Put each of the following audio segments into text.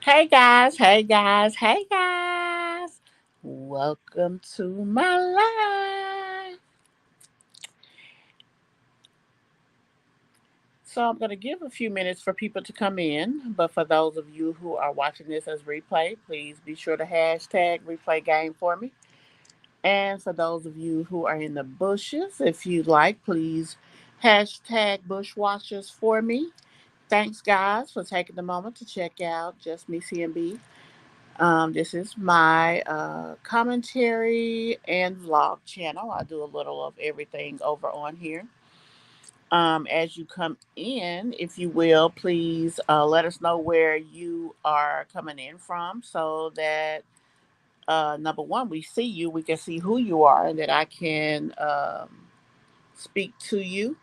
Hey guys, hey guys, hey guys. Welcome to my life. So I'm going to give a few minutes for people to come in, but for those of you who are watching this as replay, please be sure to hashtag replay game for me. And for those of you who are in the bushes, if you'd like, please hashtag bushwatchers for me. Thanks guys for taking the moment to check out Just Me CMB. This is my commentary and vlog channel. I do a little of everything over on here. As you come in, if you will, please let us know where you are coming in from so that number one, we see you, we can see who you are, and that I can speak to you.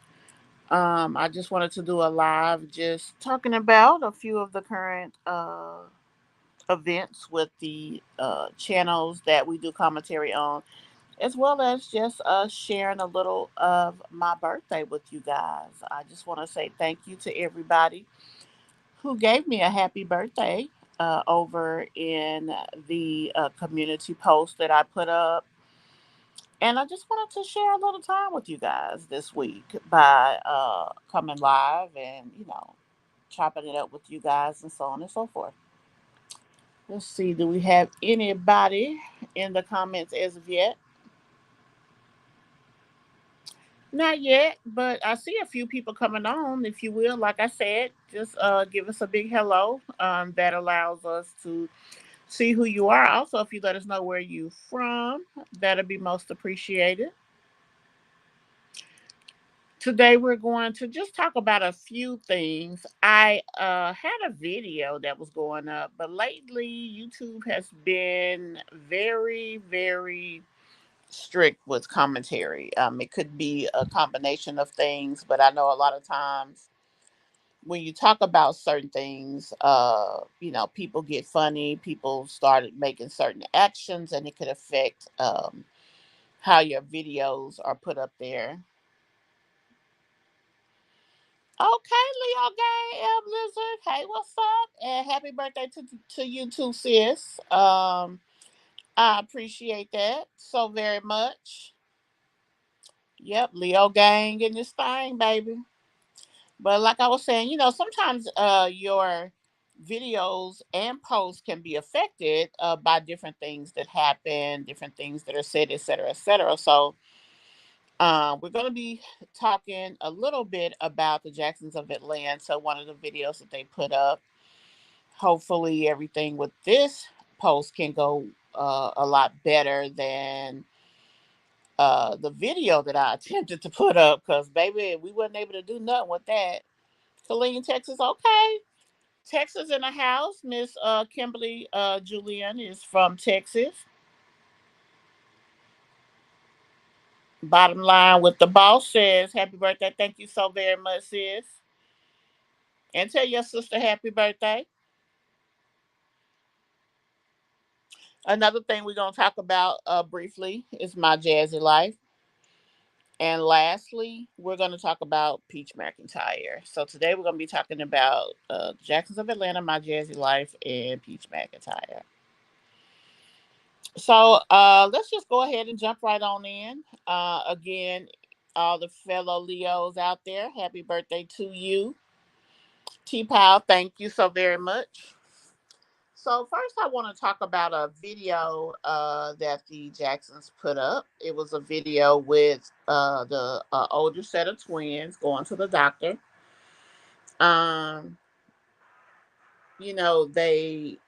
I just wanted to do a live just talking about a few of the current events with the channels that we do commentary on, as well as just sharing a little of my birthday with you guys. I just want to say thank you to everybody who gave me a happy birthday over in the community post that I put up. And I just wanted to share a little time with you guys this week by coming live and, chopping it up with you guys and so on and so forth. Let's see, do we have anybody in the comments as of yet? Not yet, but I see a few people coming on. If you will, like I said, just give us a big hello. That allows us to see who you are. Also, if you let us know where you from, that'll be most appreciated. Today, we're going to just talk about a few things. I had a video that was going up, but lately, YouTube has been very, very strict with commentary. It could be a combination of things, but I know a lot of times when you talk about certain things, people get funny. People started making certain actions, and it could affect how your videos are put up there. Okay, Leo Gang, M Lizard. Hey, what's up? And happy birthday to you too, sis. I appreciate that so very much. Yep, Leo Gang in this thing, baby. But like I was saying, sometimes your videos and posts can be affected by different things that happen, different things that are said, et cetera, et cetera. So we're going to be talking a little bit about the Jacksons of Atlanta, one of the videos that they put up. Hopefully, everything with this post can go a lot better than the video that I attempted to put up because, baby, we wasn't able to do nothing with that. Killeen, Texas, okay. Texas in the house. Miss Kimberly Julian is from Texas. Bottom line with the boss says, happy birthday. Thank you so very much, sis. And tell your sister happy birthday. Another thing we're going to talk about briefly is my Jazzy Life. And lastly, we're going to talk about Peach McIntyre. So today we're going to be talking about Jacksons of Atlanta, My Jazzy Life, and Peach McIntyre. So let's just go ahead and jump right on in. Again, all the fellow Leos out there, happy birthday to you. T Pal, thank you so very much. So first, I want to talk about a video that the Jacksons put up. It was a video with the older set of twins going to the doctor. Um, they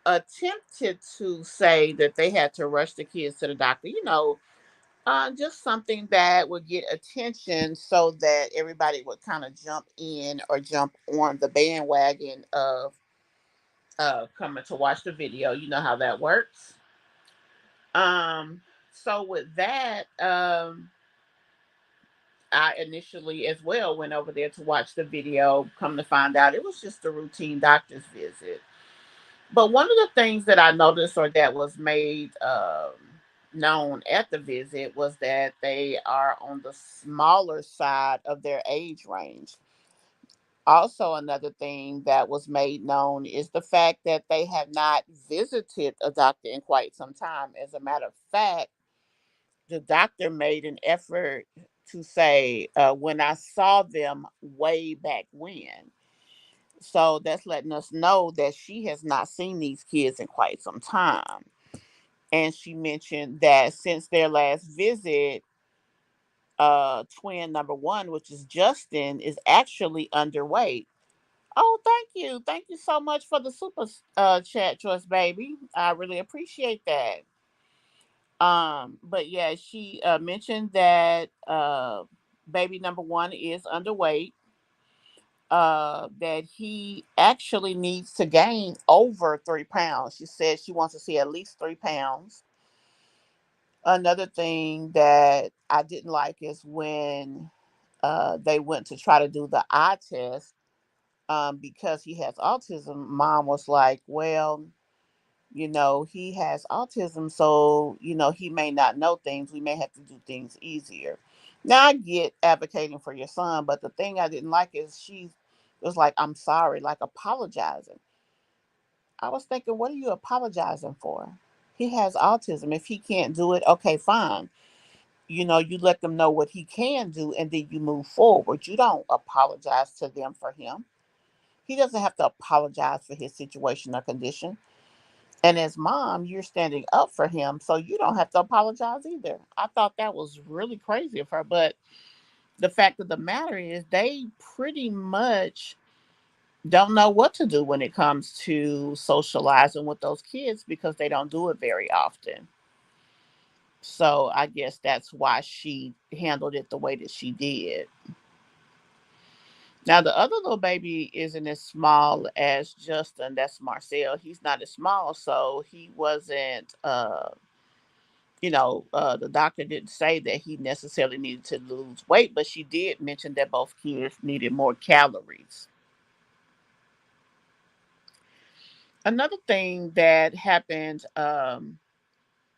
attempted to say that they had to rush the kids to the doctor. Just something that would get attention so that everybody would kind of jump in or jump on the bandwagon of coming to watch the video. You know how that works. So with that, I initially as well went over there to watch the video. Come to find out, it was just a routine doctor's visit. But one of the things that I noticed or that was made known at the visit was that they are on the smaller side of their age range. Also, another thing that was made known is the fact that they have not visited a doctor in quite some time. As a matter of fact, the doctor made an effort to say, when I saw them way back when. So that's letting us know that she has not seen these kids in quite some time. And she mentioned that since their last visit, twin number one, which is Justin, is actually underweight. Oh, thank you. Thank you so much for the super chat, Choice Baby. I really appreciate that. But yeah, she mentioned that baby number one is underweight. That he actually needs to gain over 3 pounds. She said she wants to see at least 3 pounds. Another thing that I didn't like is when they went to try to do the eye test, because he has autism. Mom was like, well, he has autism, so, he may not know things. We may have to do things easier. Now, I get advocating for your son, but the thing I didn't like is she was like, I'm sorry, like apologizing. I was thinking, what are you apologizing for? He has autism. If he can't do it, okay, fine. You let them know what he can do and then you move forward. You don't apologize to them for him. He doesn't have to apologize for his situation or condition. And as mom, you're standing up for him, so you don't have to apologize either. I thought that was really crazy of her. But the fact of the matter is, they pretty much don't know what to do when it comes to socializing with those kids because they don't do it very often. So I guess that's why she handled it the way that she did. Now the other little baby isn't as small as Justin. That's Marcel. He's not as small, so he wasn't. The doctor didn't say that he necessarily needed to lose weight, but she did mention that both kids needed more calories. Another thing that happened,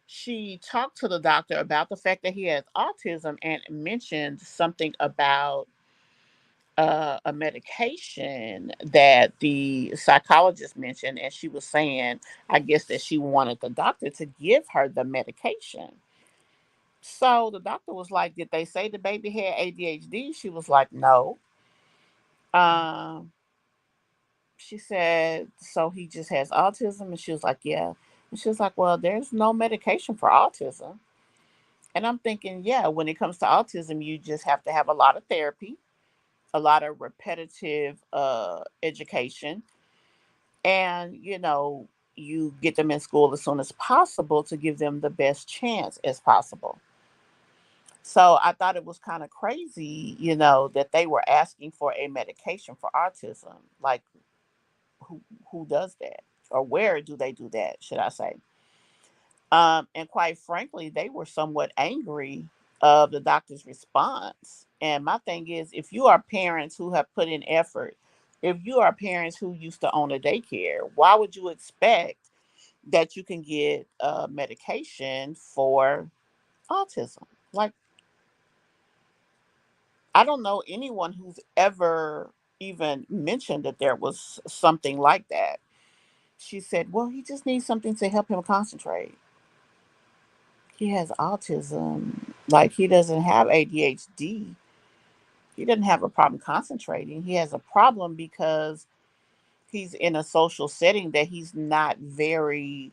she talked to the doctor about the fact that he has autism and mentioned something about a medication that the psychologist mentioned. And she was saying, I guess, that she wanted the doctor to give her the medication. So the doctor was like, did they say the baby had ADHD? She was like, no. Um, she said, so he just has autism? And she was like, yeah. And she was like, well, there's no medication for autism. And I'm thinking, yeah, when it comes to autism, you just have to have a lot of therapy, a lot of repetitive education, and, you get them in school as soon as possible to give them the best chance as possible. So I thought it was kind of crazy, that they were asking for a medication for autism. Like, who who does that, or where do they do that? Should I say? And quite frankly, they were somewhat angry of the doctor's response. And my thing is, if you are parents who have put in effort, if you are parents who used to own a daycare, why would you expect that you can get medication for autism? Like, I don't know anyone who's ever even mentioned that there was something like that. She said, well, he just needs something to help him concentrate. He has autism. Like, he doesn't have ADHD. He doesn't have a problem concentrating. He has a problem because he's in a social setting that he's not very,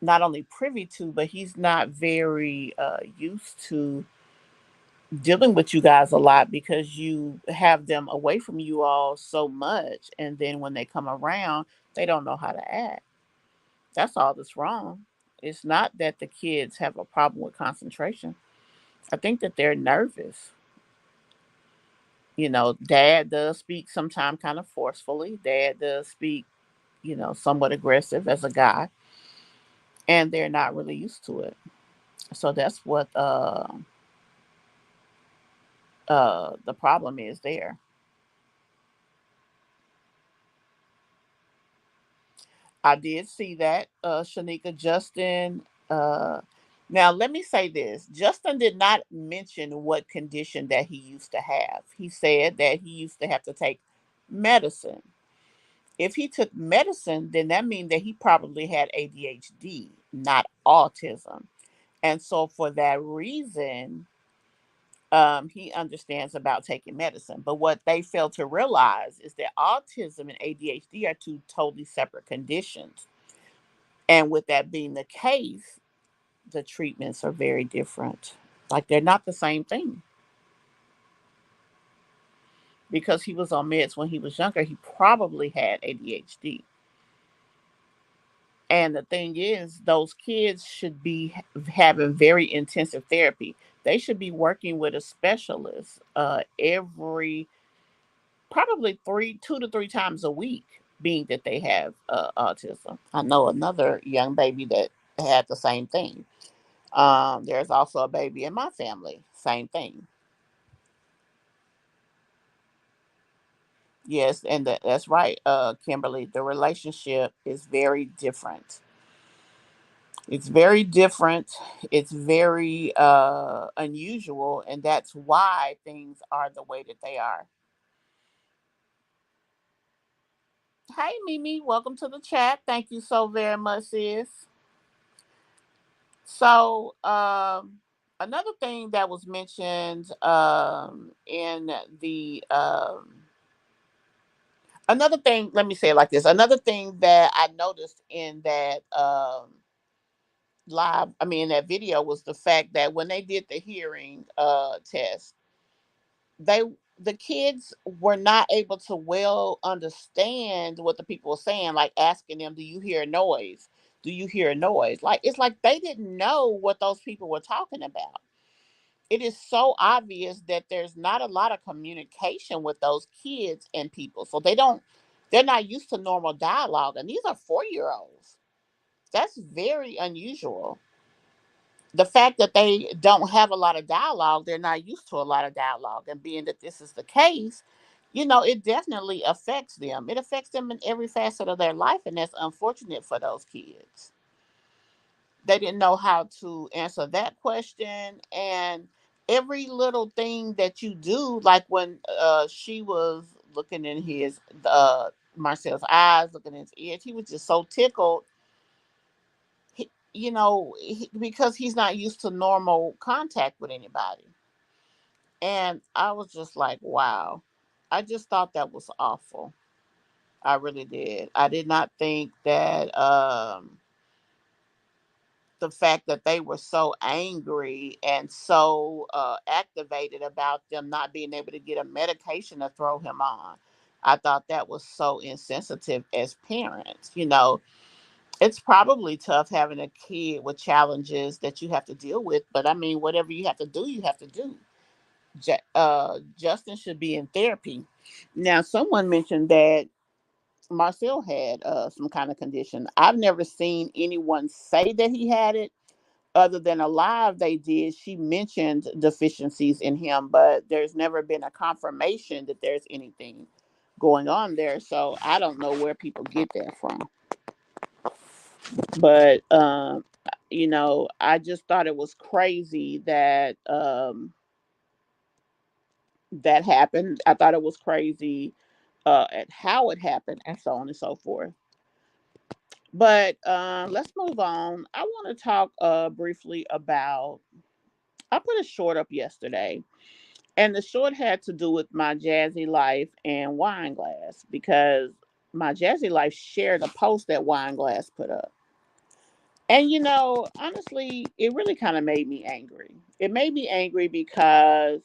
not only privy to, but he's not very used to dealing with you guys a lot because you have them away from you all so much. And then when they come around, they don't know how to act. That's all that's wrong. It's not that the kids have a problem with concentration. I think that they're nervous. Dad does speak sometimes kind of forcefully. Dad does speak, somewhat aggressive as a guy, and they're not really used to it. So that's what the problem is there. I did see that, Shanika. Justin Now, let me say this. Justin did not mention what condition that he used to have. He said that he used to have to take medicine. If he took medicine, then that means that he probably had ADHD, not autism. And so, for that reason, he understands about taking medicine. But what they fail to realize is that autism and ADHD are two totally separate conditions. And with that being the case, the treatments are very different. Like they're not the same thing. Because he was on meds when he was younger, he probably had ADHD. And the thing is, those kids should be having very intensive therapy. They should be working with a specialist every probably 2 to 3 times a week, being that they have autism. I know another young baby that had the same thing. There's also a baby in my family, same thing. Yes, and that's right, Kimberly. The relationship is very different. It's very different. It's very unusual, and that's why things are the way that they are. Hey, Mimi, welcome to the chat. Thank you so very much, sis. So, another thing that was mentioned in the another thing, let me say it like this. Another thing that I noticed in that I mean, that video was the fact that when they did the hearing test, they the kids were not able to well understand what the people were saying, like asking them, "Do you hear a noise? Do you hear a noise?" Like it's like they didn't know what those people were talking about. It is so obvious that there's not a lot of communication with those kids and people, so they're not used to normal dialogue, and these are 4-year olds. That's very unusual. The fact that they don't have a lot of dialogue, they're not used to a lot of dialogue. And being that this is the case, it definitely affects them. It affects them in every facet of their life. And that's unfortunate for those kids. They didn't know how to answer that question. And every little thing that you do, like when she was looking in Marcel's eyes, looking in his ears, he was just so tickled because he's not used to normal contact with anybody. And I was just like, wow. I just thought that was awful. I really did. I did not think that the fact that they were so angry and so activated about them not being able to get a medication to throw him on. I thought that was so insensitive as parents. It's probably tough having a kid with challenges that you have to deal with, but I mean, whatever you have to do, you have to do. Justin should be in therapy. Now, someone mentioned that Marcel had some kind of condition. I've never seen anyone say that he had it, other than a live they did. She mentioned deficiencies in him, but there's never been a confirmation that there's anything going on there. So I don't know where people get that from. But I just thought it was crazy that that happened. I thought it was crazy at how it happened, and so on and so forth. But let's move on. I want to talk briefly about. I put a short up yesterday, and the short had to do with my Jazzy Life and Wine Glass, because my Jazzy Life shared a post that Wine Glass put up. And honestly, it really kind of made me angry. It made me angry because,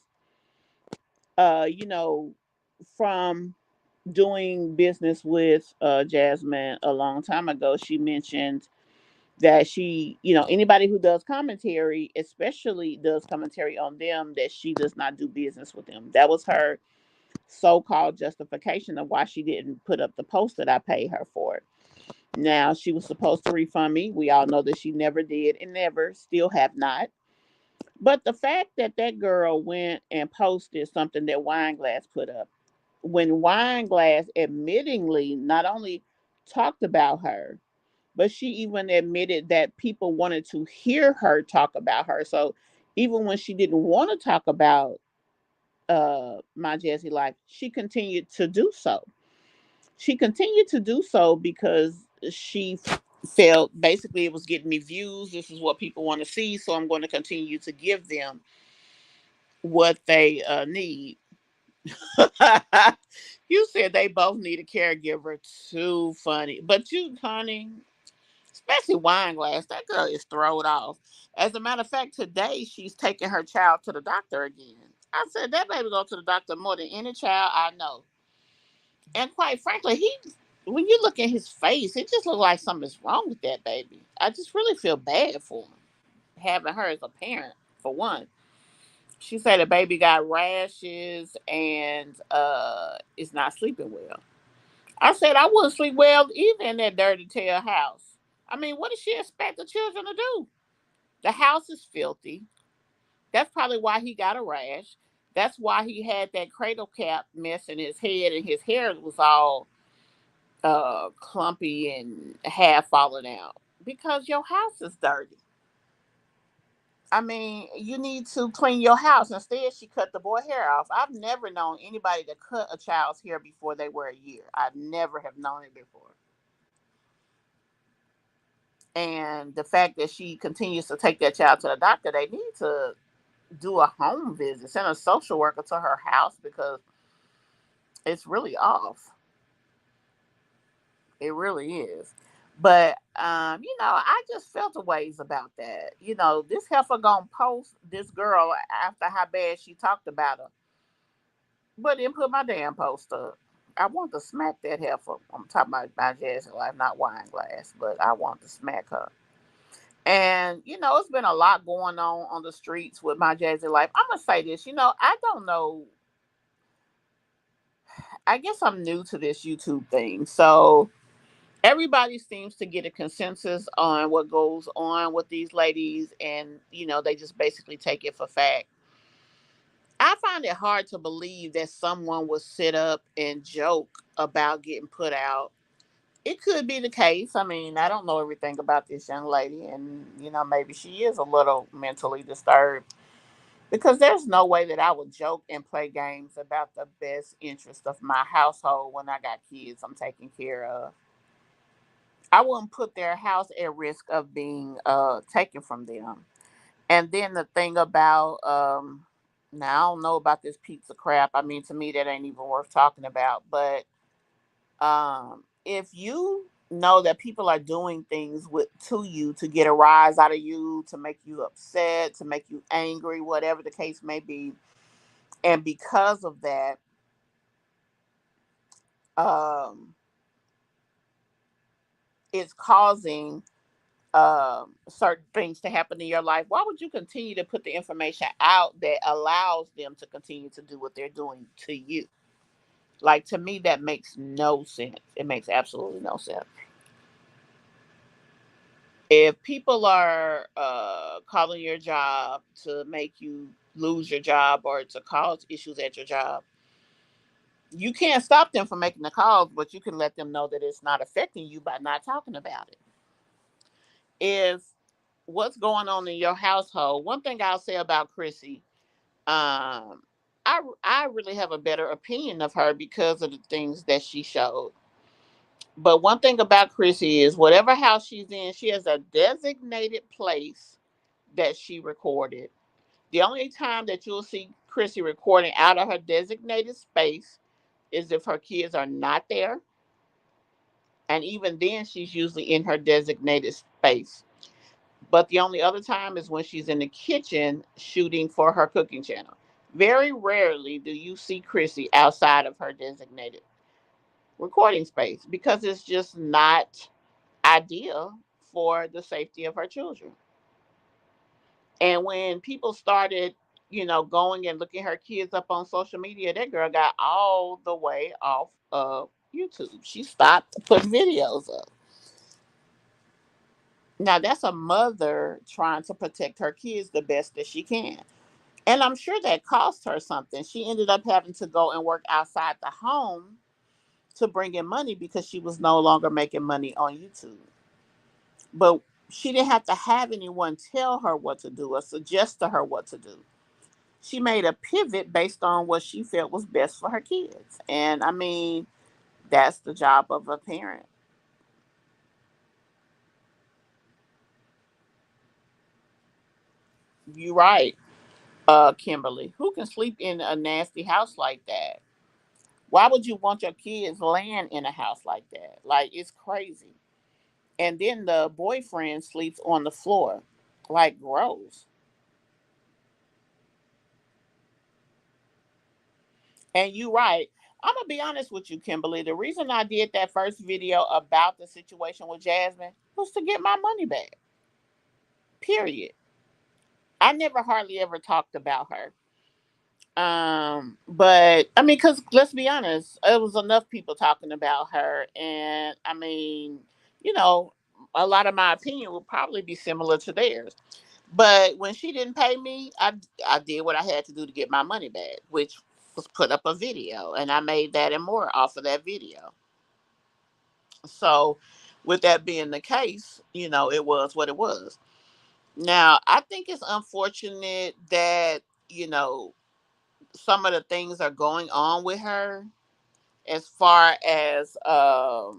uh, you know, from doing business with Jasmine a long time ago, she mentioned that anybody who does commentary, especially does commentary on them, that she does not do business with them. That was her so-called justification of why she didn't put up the post that I paid her for. Now, she was supposed to refund me. We all know that she never did and never, still have not. But the fact that that girl went and posted something that Wineglass put up, when Wineglass admittingly not only talked about her, But she even admitted that people wanted to hear her talk about her. So even when she didn't want to talk about My Jazzy Life, she continued to do so. She continued to do so because she felt basically it was getting me views. This is what people want to see, so I'm going to continue to give them what they need. You said they both need a caregiver. Too funny. But you, honey, especially wine glass, that girl is thrown off. As a matter of fact, today she's taking her child to the doctor again. I said that baby go to the doctor more than any child I know. And quite frankly, when you look at his face, it just looks like something's wrong with that baby. I just really feel bad for him, having her as a parent, for one. She said the baby got rashes and is not sleeping well. I said I wouldn't sleep well either in that dirty tail house. I mean, what does she expect the children to do? The house is filthy. That's probably why he got a rash. That's why he had that cradle cap mess in his head and his hair was all clumpy and half falling out. Because your house is dirty. I mean, you need to clean your house. Instead, she cut the boy hair off. I've never known anybody to cut a child's hair before they were a year. I never have known it before. And the fact that she continues to take that child to the doctor, they need to do a home visit, send a social worker to her house because it's really off. It really is. But I just felt a ways about that. This heifer gonna post this girl after how bad she talked about her, but didn't put my damn post up. I want to smack that heifer. I'm talking about my Jazzy Life, not wine glass, but I want to smack her. And it's been a lot going on the streets with My Jazzy Life. I'm gonna say this. I don't know. I guess I'm new to this YouTube thing, so everybody seems to get a consensus on what goes on with these ladies, and they just basically take it for fact. I find it hard to believe that someone would sit up and joke about getting put out. It could be the case. I mean, I don't know everything about this young lady, and maybe she is a little mentally disturbed. Because there's no way that I would joke and play games about the best interest of my household when I got kids I'm taking care of. I wouldn't put their house at risk of being taken from them. And then the thing about now I don't know about this pizza crap. I mean, to me that ain't even worth talking about. But if you know that people are doing things to you to get a rise out of you, to make you upset, to make you angry, whatever the case may be, and because of that, um, it's causing certain things to happen in your life, why would you continue to put the information out that allows them to continue to do what they're doing to you? Like, to me, that makes no sense. It makes absolutely no sense. If people are calling your job to make you lose your job or to cause issues at your job, you can't stop them from making the calls, but you can let them know that it's not affecting you by not talking about it. If what's going on in your household, one thing I'll say about Chrissy, um, I really have a better opinion of her because of the things that she showed. But one thing about Chrissy is whatever house she's in, she has a designated place that she recorded. The only time that you'll see Chrissy recording out of her designated space is if her kids are not there. And even then, she's usually in her designated space. But the only other time is when she's in the kitchen shooting for her cooking channel. Very rarely do you see Chrissy outside of her designated recording space because it's just not ideal for the safety of her children. And when people started, going and looking her kids up on social media, that girl got all the way off of YouTube. She stopped putting videos up. Now, that's a mother trying to protect her kids the best that she can. And I'm sure that cost her something. She ended up having to go and work outside the home to bring in money because she was no longer making money on YouTube. But she didn't have to have anyone tell her what to do or suggest to her what to do. She made a pivot based on what she felt was best for her kids. And I mean, that's the job of a parent. You right, Kimberly. Who can sleep in a nasty house like that? Why would you want your kids laying in a house like that? Like, it's crazy. And then the boyfriend sleeps on the floor. Like, gross. And you right. I'm gonna be honest with you, Kimberly. The reason I did that first video about the situation with Jasmine was to get my money back. Period. I never hardly ever talked about her. But I mean, cause let's be honest, it was enough people talking about her, and I mean, you know, a lot of my opinion would probably be similar to theirs. But when she didn't pay me, I did what I had to do to get my money back, which was put up a video, and I made that and more off of that video. So, with that being the case, it was what it was. Now, I think it's unfortunate that you know some of the things are going on with her as far as her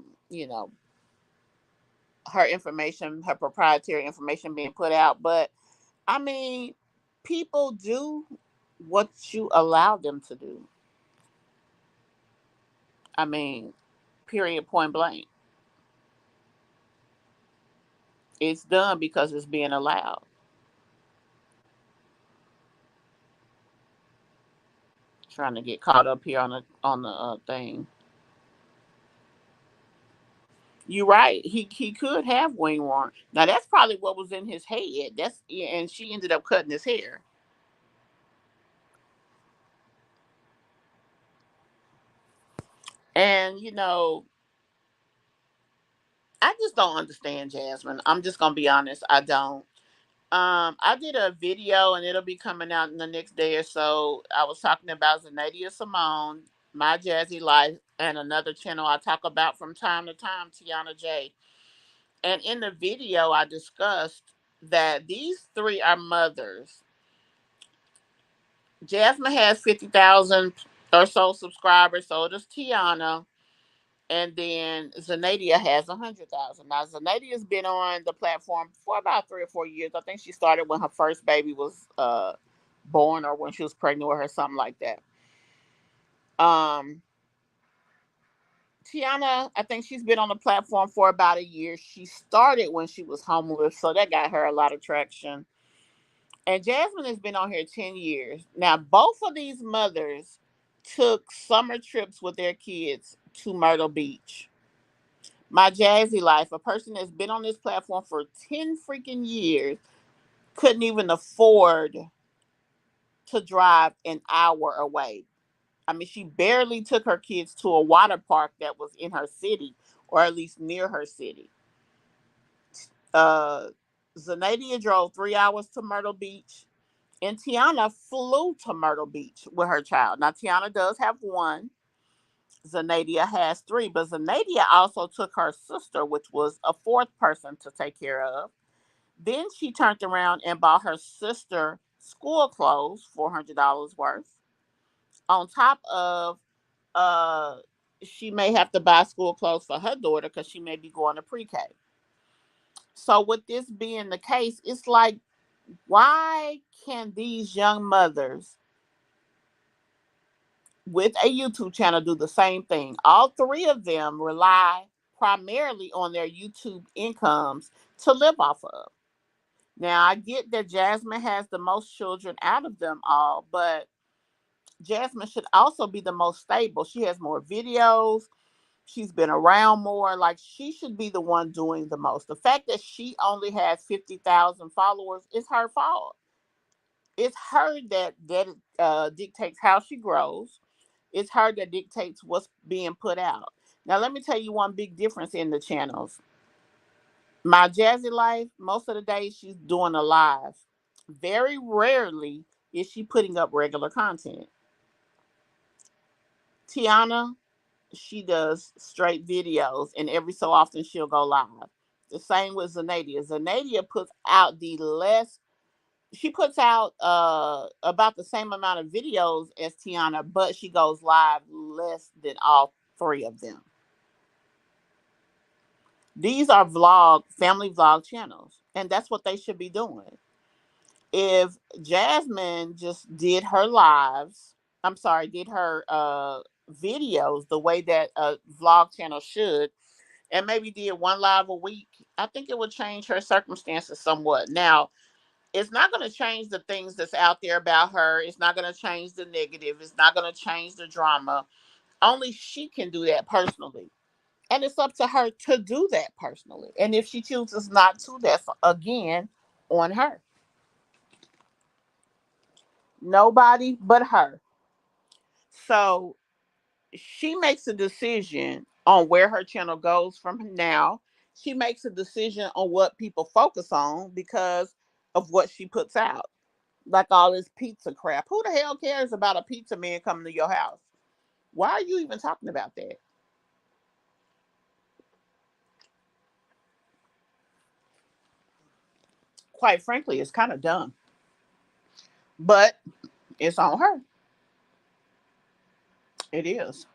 information, her proprietary information being put out. But I mean, people do what you allow them to do. I mean, period, point blank. It's done because it's being allowed. Trying to get caught up here on the thing. You're right. He could have wing warrant. Now that's probably what was in his head. That's yeah, and she ended up cutting his hair. And I just don't understand Jasmine. I'm just gonna be honest. I don't. I did a video and it'll be coming out in the next day or so. I was talking about Zanadia Simone, My Jazzy Life, and another channel I talk about from time to time, Tiana J. And in the video, I discussed that these three are mothers. Jasmine has 50,000 or so subscribers, so does Tiana. And then Zanadia has 100,000. Now Zanadia's been on the platform for about 3 or 4 years. I think she started when her first baby was born, or when she was pregnant with her, something like that. Um, Tiana, I think she's been on the platform for about a year. She started when she was homeless, so that got her a lot of traction. And Jasmine has been on here 10 years. Now, both of these mothers took summer trips with their kids to Myrtle Beach. My Jazzy Life, a person that's been on this platform for 10 freaking years, couldn't even afford to drive an hour away. I mean, she barely took her kids to a water park that was in her city, or at least near her city. Uh, Zanadia drove 3 hours to Myrtle Beach, and Tiana flew to Myrtle Beach with her child. Now, Tiana does have one. Zanadia has three, but Zanadia also took her sister, which was a fourth person to take care of. Then she turned around and bought her sister school clothes, $400 worth. On top of, uh, she may have to buy school clothes for her daughter because she may be going to pre-K. So with this being the case, it's like, why can these young mothers with a YouTube channel do the same thing? All three of them rely primarily on their YouTube incomes to live off of. Now, I get that Jasmine has the most children out of them all, but Jasmine should also be the most stable. She has more videos. She's been around more. Like, she should be the one doing the most. The fact that she only has 50,000 followers is her fault. It's her that dictates how she grows. It's her that dictates what's being put out. Now, let me tell you one big difference in the channels. My Jazzy Life, most of the days she's doing a live. Very rarely is she putting up regular content. Tiana, she does straight videos, and every so often she'll go live. The same with Zanadia. Zanadia puts out the less. She puts out about the same amount of videos as Tiana, but she goes live less than all three of them. These are family vlog channels, and that's what they should be doing. If Jasmine just did her lives, I'm sorry, did her videos the way that a vlog channel should, and maybe did one live a week, I think it would change her circumstances somewhat. Now, it's not going to change the things that's out there about her. It's not going to change the negative. It's not going to change the drama. Only she can do that personally. And it's up to her to do that personally. And if she chooses not to, that's again on her. Nobody but her. So she makes a decision on where her channel goes from now. She makes a decision on what people focus on because of what she puts out. Like all this pizza crap. Who the hell cares about a pizza man coming to your house? Why are you even talking about that? Quite frankly, it's kind of dumb. But it's on her. It is.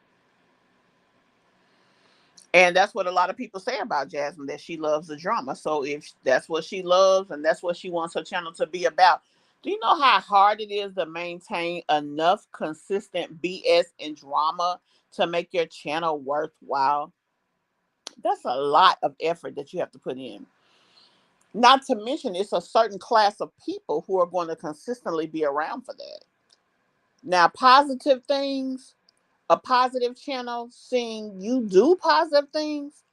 And that's what a lot of people say about Jasmine, that she loves the drama. So if that's what she loves and that's what she wants her channel to be about, do you know how hard it is to maintain enough consistent BS and drama to make your channel worthwhile? That's a lot of effort that you have to put in. Not to mention, it's a certain class of people who are going to consistently be around for that. Now, positive things, a positive channel, seeing you do positive things,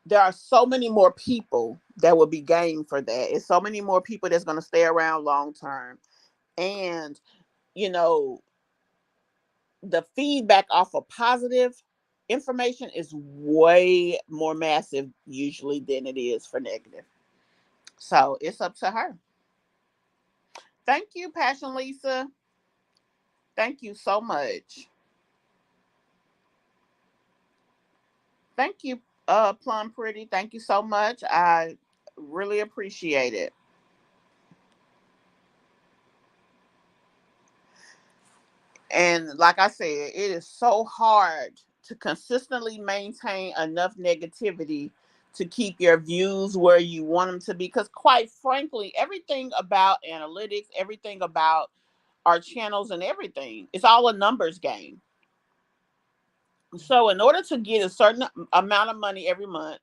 there are so many more people that will be game for that. It's so many more people that's going to stay around long term. And, you know, the feedback off of positive information is way more massive usually than it is for negative. So it's up to her. Thank you, Passion Lisa. Thank you so much. Thank you, Plum Pretty. Thank you so much. I really appreciate it. And like I said, it is so hard to consistently maintain enough negativity to keep your views where you want them to be. Because, quite frankly, everything about analytics, everything about our channels, and everything, it's all a numbers game. So, in order to get a certain amount of money every month,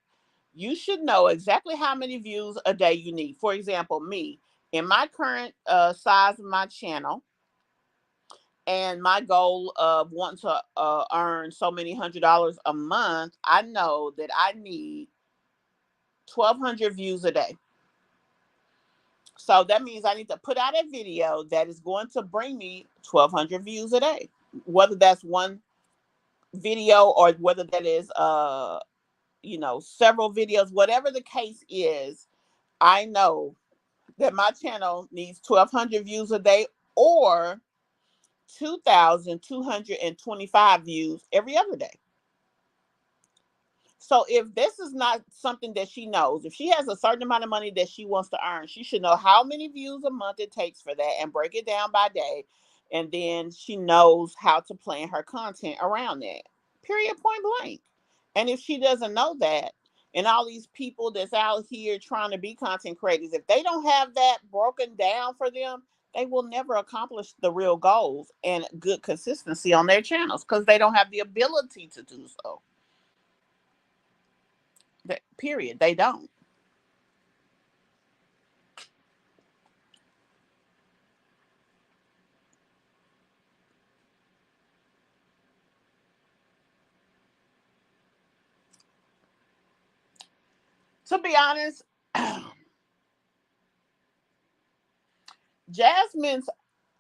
you should know exactly how many views a day you need. For example, me, in my current size of my channel, and my goal of wanting to earn so many $100 a month, I know that I need 1,200 views a day. So that means I need to put out a video that is going to bring me 1,200 views a day, whether that's one video or whether that is several videos, whatever the case is. I know that my channel needs 1,200 views a day or 2,225 views every other day. So if this is not something that she knows, if she has a certain amount of money that she wants to earn, she should know how many views a month it takes for that and break it down by day. And then she knows how to plan her content around that. Period, point blank. And if she doesn't know that, and all these people that's out here trying to be content creators, if they don't have that broken down for them, they will never accomplish the real goals and good consistency on their channels because they don't have the ability to do so. Period. They don't. To be honest, Jasmine's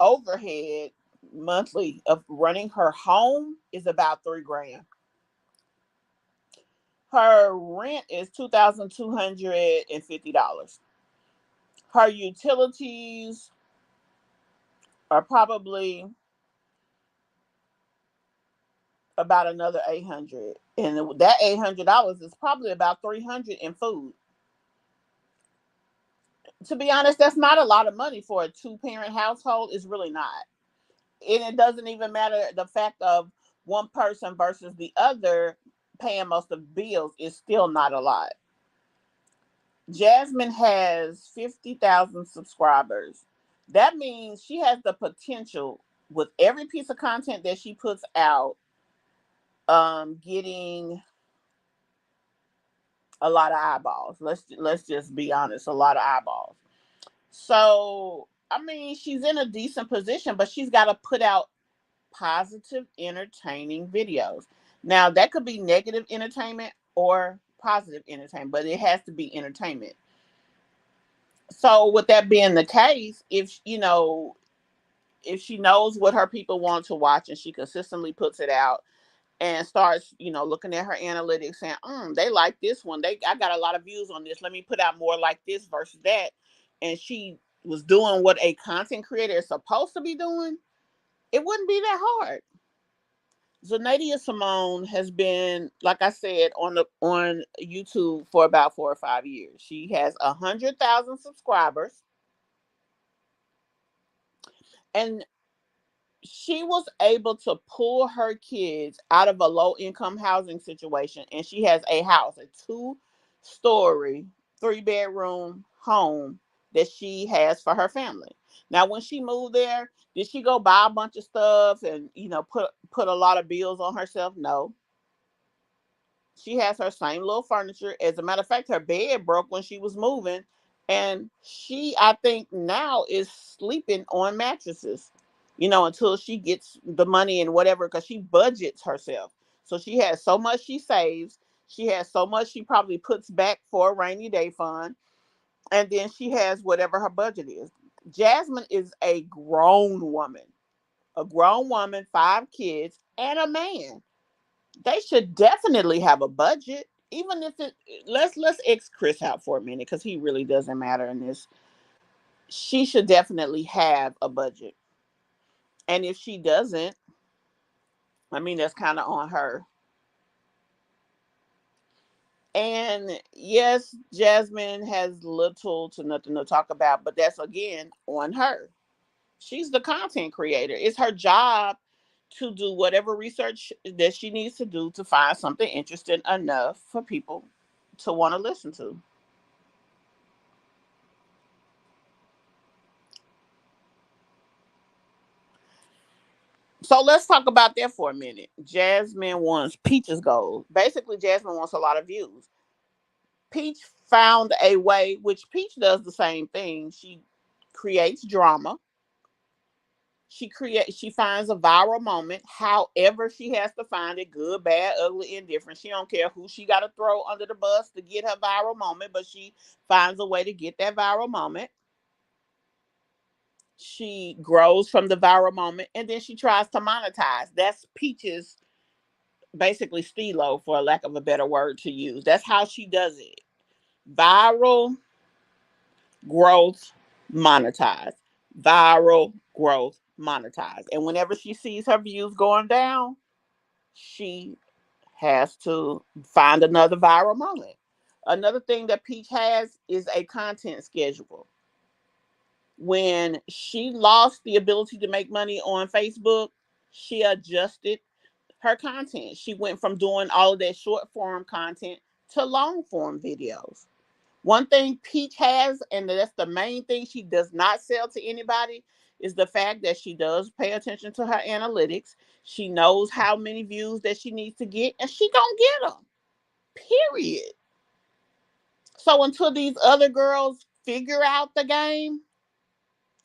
overhead monthly of running her home is about $3,000. Her rent is $2,250. Her utilities are probably about another 800, and that $800 is probably about 300 in food. To be honest, that's not a lot of money for a two-parent household. It's really not. And it doesn't even matter the fact of one person versus the other paying most of the bills is still not a lot. Jasmine has 50,000 subscribers. That means she has the potential with every piece of content that she puts out, getting a lot of eyeballs. Let's just be honest, a lot of eyeballs. So, I mean, she's in a decent position, but she's got to put out positive, entertaining videos. Now, that could be negative entertainment or positive entertainment, but it has to be entertainment. So, with that being the case, if she knows what her people want to watch and she consistently puts it out and starts, looking at her analytics saying, they like this one. I got a lot of views on this. Let me put out more like this versus that. And she was doing what a content creator is supposed to be doing, it wouldn't be that hard. Zanadia Simone has been, like I said, on YouTube for about 4 or 5 years. She has 100,000 subscribers, and she was able to pull her kids out of a low income housing situation, and she has a house, a 2-story, 3-bedroom home that she has for her family. Now, when she moved there, did she go buy a bunch of stuff and put a lot of bills on herself? No. She has her same little furniture. As a matter of fact, her bed broke when she was moving, and she, I think, now is sleeping on mattresses, until she gets the money and whatever, because she budgets herself. So she has so much she saves. She has so much she probably puts back for a rainy day fund, and then she has whatever her budget is. Jasmine is a grown woman, 5 kids, and a man. They should definitely have a budget. Even if it let's X Chris out for a minute because he really doesn't matter in this. She should definitely have a budget. And if she doesn't, I mean that's kind of on her. And yes, Jasmine has little to nothing to talk about, but that's again on her. She's the content creator. It's her job to do whatever research that she needs to do to find something interesting enough for people to want to listen to. So let's talk about that for a minute. Jasmine wants Peach's goal. Basically, Jasmine wants a lot of views. Peach found a way, which Peach does the same thing. She creates drama. She finds a viral moment. However, she has to find it, good, bad, ugly, indifferent. She don't care who she got to throw under the bus to get her viral moment, but she finds a way to get that viral moment. She grows from the viral moment, and then she tries to monetize. That's Peach's basically stilo, for a lack of a better word to use. That's how she does it. Viral growth, monetize. Viral growth, monetize. And whenever she sees her views going down, she has to find another viral moment. Another thing that Peach has is a content schedule. When she lost the ability to make money on Facebook, she adjusted her content. She went from doing all of that short form content to long form videos. One thing Peach has, and that's the main thing she does not sell to anybody, is the fact that she does pay attention to her analytics. She knows how many views that she needs to get, and she gonna get them. Period. So until these other girls figure out the game,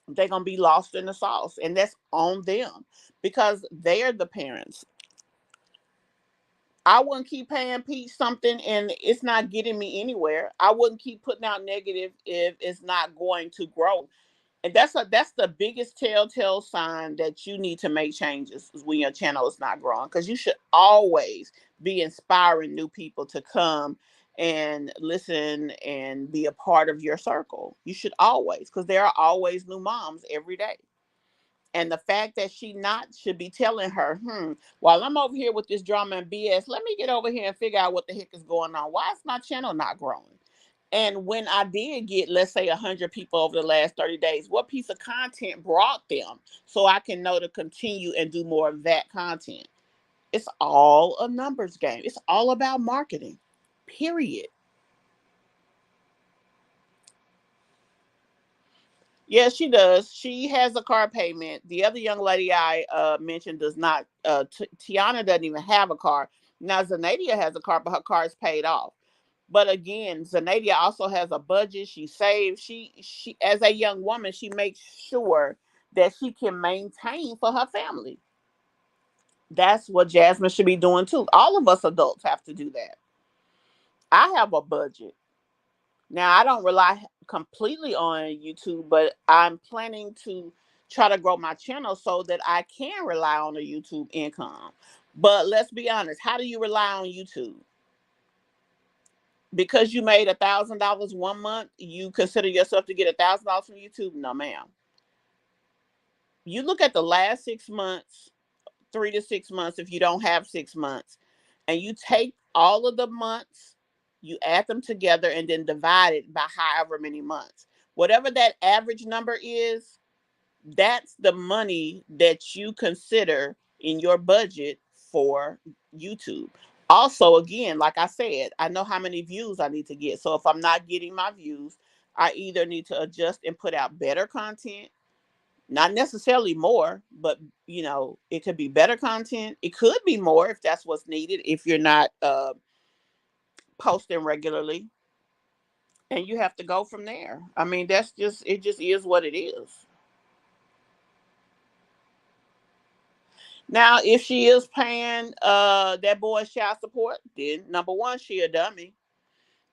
they're gonna be lost in the sauce, and that's on them because they're the parents. I wouldn't keep paying Peach something and it's not getting me anywhere. I wouldn't keep putting out negative if it's not going to grow. And that's the biggest telltale sign that you need to make changes is when your channel is not growing. Because you should always be inspiring new people to come and listen and be a part of your circle. You should always, because there are always new moms every day. And the fact that she not should be telling her, while I'm over here with this drama and BS, let me get over here and figure out what the heck is going on. Why is my channel not growing? And when I did get, let's say, 100 people over the last 30 days, what piece of content brought them so I can know to continue and do more of that content? It's all a numbers game. It's all about marketing, period. Yeah, she does. She has a car payment. The other young lady I mentioned does not. Tiana doesn't even have a car. Now, Zanadia has a car, but her car is paid off. But again, Zanadia also has a budget. She saves. She as a young woman, she makes sure that she can maintain for her family. That's what Jasmine should be doing too. All of us adults have to do that. I have a budget. Now, I don't rely completely on YouTube, but I'm planning to try to grow my channel so that I can rely on the YouTube income. But let's be honest, how do you rely on YouTube? Because you made $1,000 one month, you consider yourself to get $1,000 from YouTube? No, ma'am. You look at the last 6 months, 3 to 6 months, if you don't have 6 months, and you take all of the months, you add them together, and then divide it by however many months. Whatever that average number is, that's the money that you consider in your budget for YouTube. Also, again, like I said, I know how many views I need to get. So if I'm not getting my views, I either need to adjust and put out better content, not necessarily more, but it could be better content. It could be more if that's what's needed, if you're not posting regularly. And you have to go from there. I mean, it just is what it is. Now, if she is paying that boy child support, then number one, she a dummy.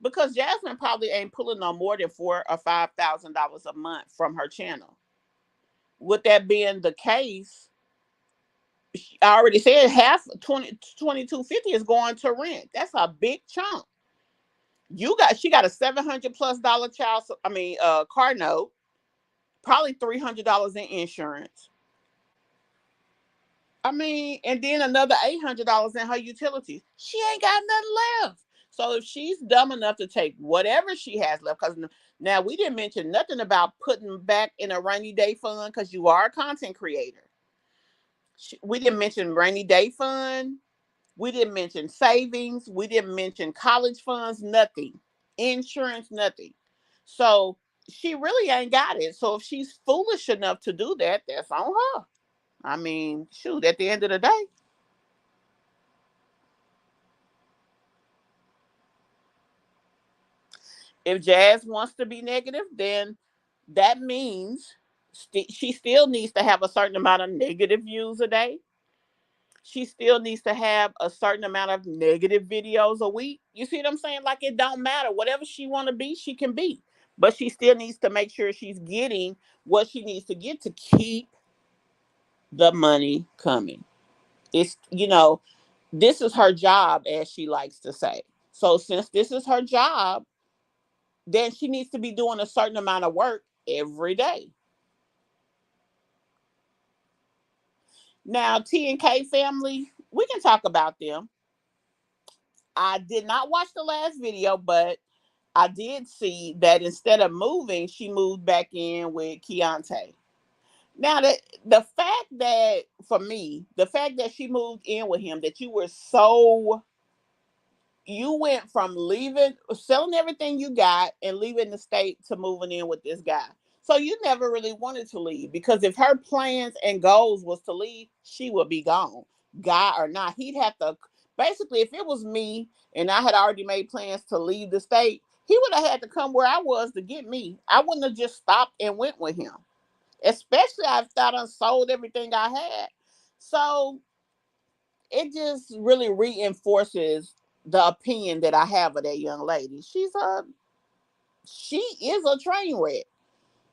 Because Jasmine probably ain't pulling no more than $4,000 or $5,000 a month from her channel. With that being the case, I already said half 2250 is going to rent. That's a big chunk. She got a $700+ car note, probably $300 in insurance. I mean, and then another $800 in her utilities. She ain't got nothing left. So if she's dumb enough to take whatever she has left, because now we didn't mention nothing about putting back in a rainy day fund, because you are a content creator. We didn't mention rainy day fund. We didn't mention savings. We didn't mention college funds. Nothing. Insurance. Nothing. So she really ain't got it. So if she's foolish enough to do that, that's on her. I mean, shoot, at the end of the day, if Jazz wants to be negative, then that means she still needs to have a certain amount of negative views a day. She still needs to have a certain amount of negative videos a week. You see what I'm saying? Like, it don't matter. Whatever she want to be, she can be. But she still needs to make sure she's getting what she needs to get to keep the money coming. It's, this is her job, as she likes to say. So since this is her job, then she needs to be doing a certain amount of work every day. Now, T&K Family, we can talk about them. I did not watch the last video, but I did see that instead of moving, she moved back in with Keontae. Now, the fact that, for me, the fact that she moved in with him, that you went from selling everything you got and leaving the state to moving in with this guy. So you never really wanted to leave, because if her plans and goals was to leave, she would be gone. Guy or not, he'd have to, basically, if it was me and I had already made plans to leave the state, he would have had to come where I was to get me. I wouldn't have just stopped and went with him. Especially after I done sold everything I had. So it just really reinforces the opinion that I have of that young lady. She is a train wreck.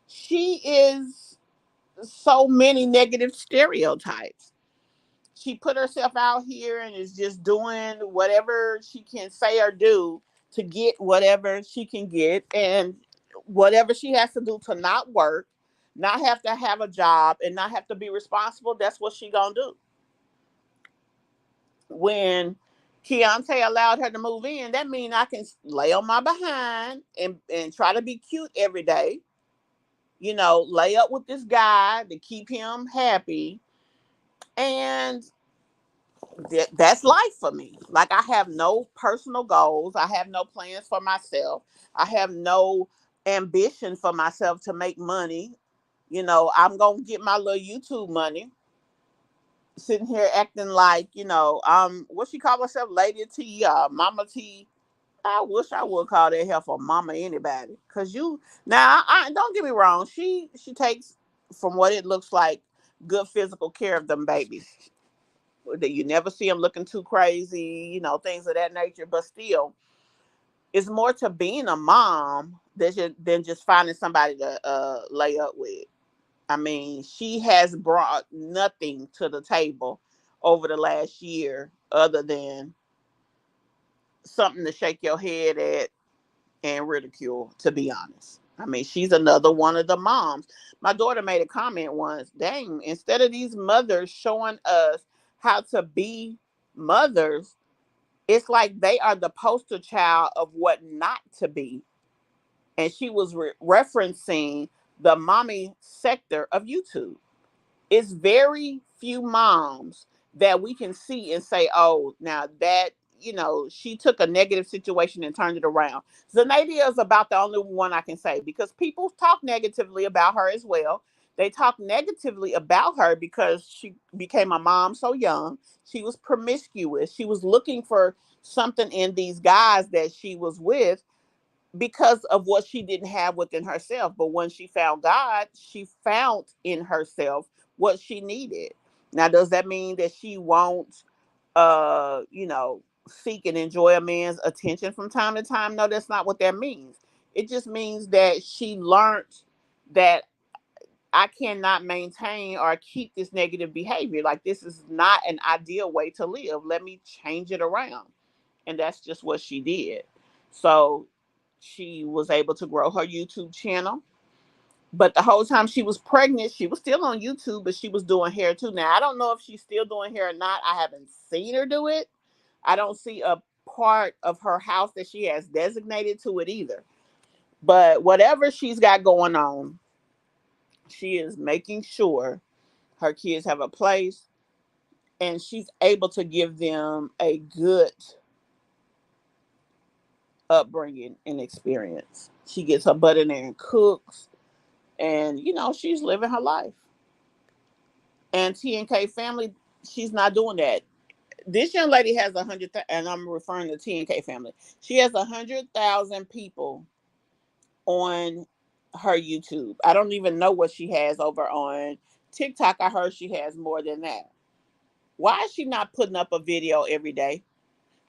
She is so many negative stereotypes. She put herself out here and is just doing whatever she can say or do to get whatever she can get, and whatever she has to do to not work, not have a job, and not have to be responsible, that's what she gonna do. When Keontae allowed her to move in, that means I can lay on my behind and try to be cute every day. Lay up with this guy to keep him happy, and that's life for me. Like, I have no personal goals. I have no plans for myself. I have no ambition for myself to make money. I'm gonna get my little YouTube money. Sitting here acting like, what she call herself, Lady T, Mama T. I wish I would call that heifer Mama anybody, cause now I don't get me wrong. She takes, from what it looks like, good physical care of them babies. That you never see them looking too crazy, things of that nature. But still, it's more to being a mom than just finding somebody to lay up with. I mean, she has brought nothing to the table over the last year other than something to shake your head at and ridicule, to be honest. I mean, she's another one of the moms. My daughter made a comment once, dang, instead of these mothers showing us how to be mothers, it's like they are the poster child of what not to be. And she was referencing the mommy sector of YouTube. It's very few moms that we can see and say, oh, now that, she took a negative situation and turned it around. Zanadia is about the only one I can say, because people talk negatively about her as well. They talk negatively about her because she became a mom so young. She was promiscuous. She was looking for something in these guys that she was with because of what she didn't have within herself. But when she found God, she found in herself what she needed. Now, does that mean that she won't, seek and enjoy a man's attention from time to time? No, that's not what that means. It just means that she learned that I cannot maintain or keep this negative behavior. Like, this is not an ideal way to live. Let me change it around. And that's just what she did. So she was able to grow her YouTube channel. But the whole time she was pregnant, she was still on YouTube, but she was doing hair too. Now, I don't know if she's still doing hair or not. I haven't seen her do it. I don't see a part of her house that she has designated to it either. But whatever she's got going on, she is making sure her kids have a place, and she's able to give them a good upbringing and experience. She gets her butt in there and cooks, and she's living her life. And T&K Family, she's not doing that. This young lady has 100, and I'm referring to T&K Family. She has 100,000 people on her YouTube. I don't even know what she has over on TikTok. I heard she has more than that. Why is she not putting up a video every day?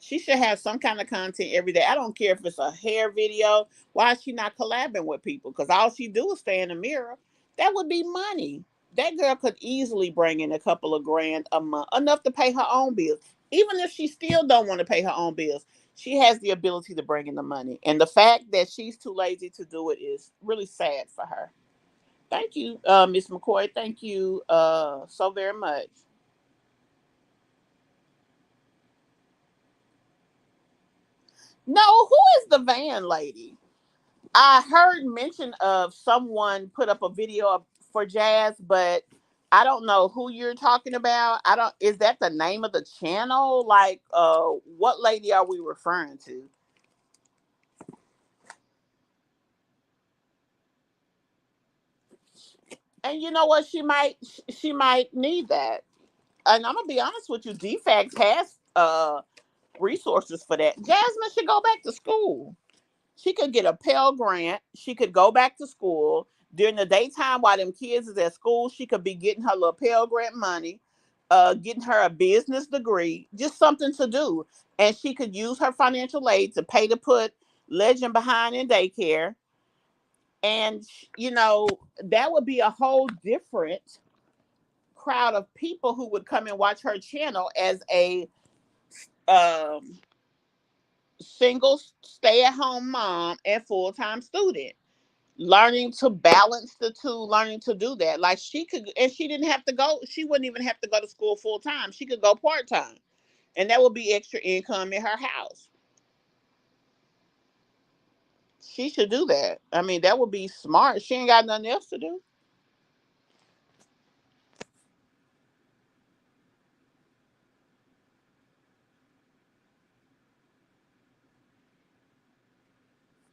She should have some kind of content every day. I don't care if it's a hair video. Why is she not collabing with people? Because all she do is stay in the mirror. That would be money. That girl could easily bring in a couple of grand a month, enough to pay her own bills. Even if she still don't want to pay her own bills, she has the ability to bring in the money. And the fact that she's too lazy to do it is really sad for her. Thank you, Miss McCoy. Thank you so very much. No, who is the van lady? I heard mention of someone put up a video for Jazz, but I don't know who you're talking about. I don't. Is that the name of the channel? Like, what lady are we referring to? And you know what? She might need that. And I'm gonna be honest with you. DFACS has resources for that. Jasmine should go back to school. She could get a Pell Grant. She could go back to school during the daytime while them kids is at school. She could be getting her little Pell Grant money, getting her a business degree, just something to do. And she could use her financial aid to pay to put Legend behind in daycare. And, that would be a whole different crowd of people who would come and watch her channel as a um, single stay at home mom and full time student. learning to balance the two, learning to do that. Like she could, and she didn't have to go, she wouldn't even have to go to school full time. She could go part time, and that would be extra income in her house. She should do that. I mean, that would be smart. She ain't got nothing else to do.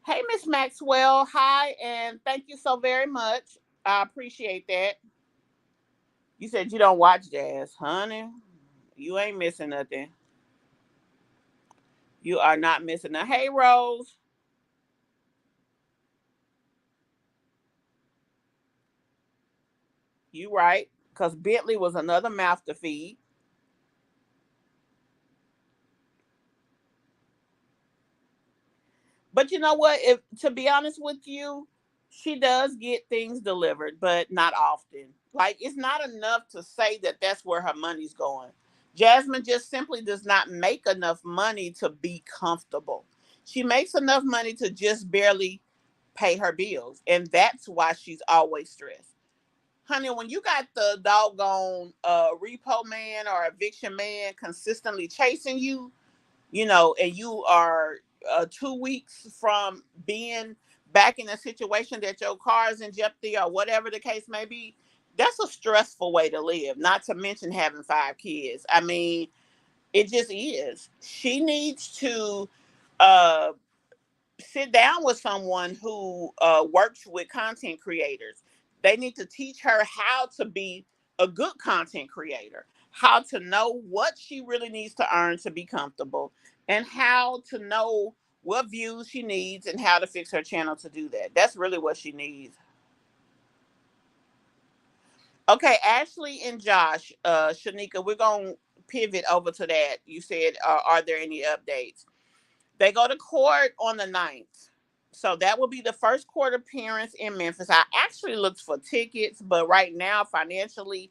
Hey, Miss Maxwell. Hi, and thank you so very much. I appreciate that. You said you don't watch jazz, honey. You ain't missing nothing. You are not missing nothing. Hey, Rose. You right. Because Bentley was another mouth to feed. But you know what? If to be honest with you, she does get things delivered, but not often. Like it's not enough to say that that's where her money's going. Jasmine just simply does not make enough money to be comfortable. She makes enough money to just barely pay her bills, and that's why she's always stressed. Honey, when you got the doggone repo man or eviction man consistently chasing you, and you are 2 weeks from being back in a situation that your car is in jeopardy or whatever the case may be, that's a stressful way to live, not to mention having 5 kids. I mean, it just is. She needs to uh, sit down with someone who works with content creators. They need to teach her how to be a good content creator, how to know what she really needs to earn to be comfortable, and how to know what views she needs and how to fix her channel to do that. That's really what she needs. Okay, Ashley and Josh, Shanika, we're going to pivot over to that. You said, are there any updates? They go to court on the 9th. So that will be the first court appearance in Memphis. I actually looked for tickets, but right now, financially,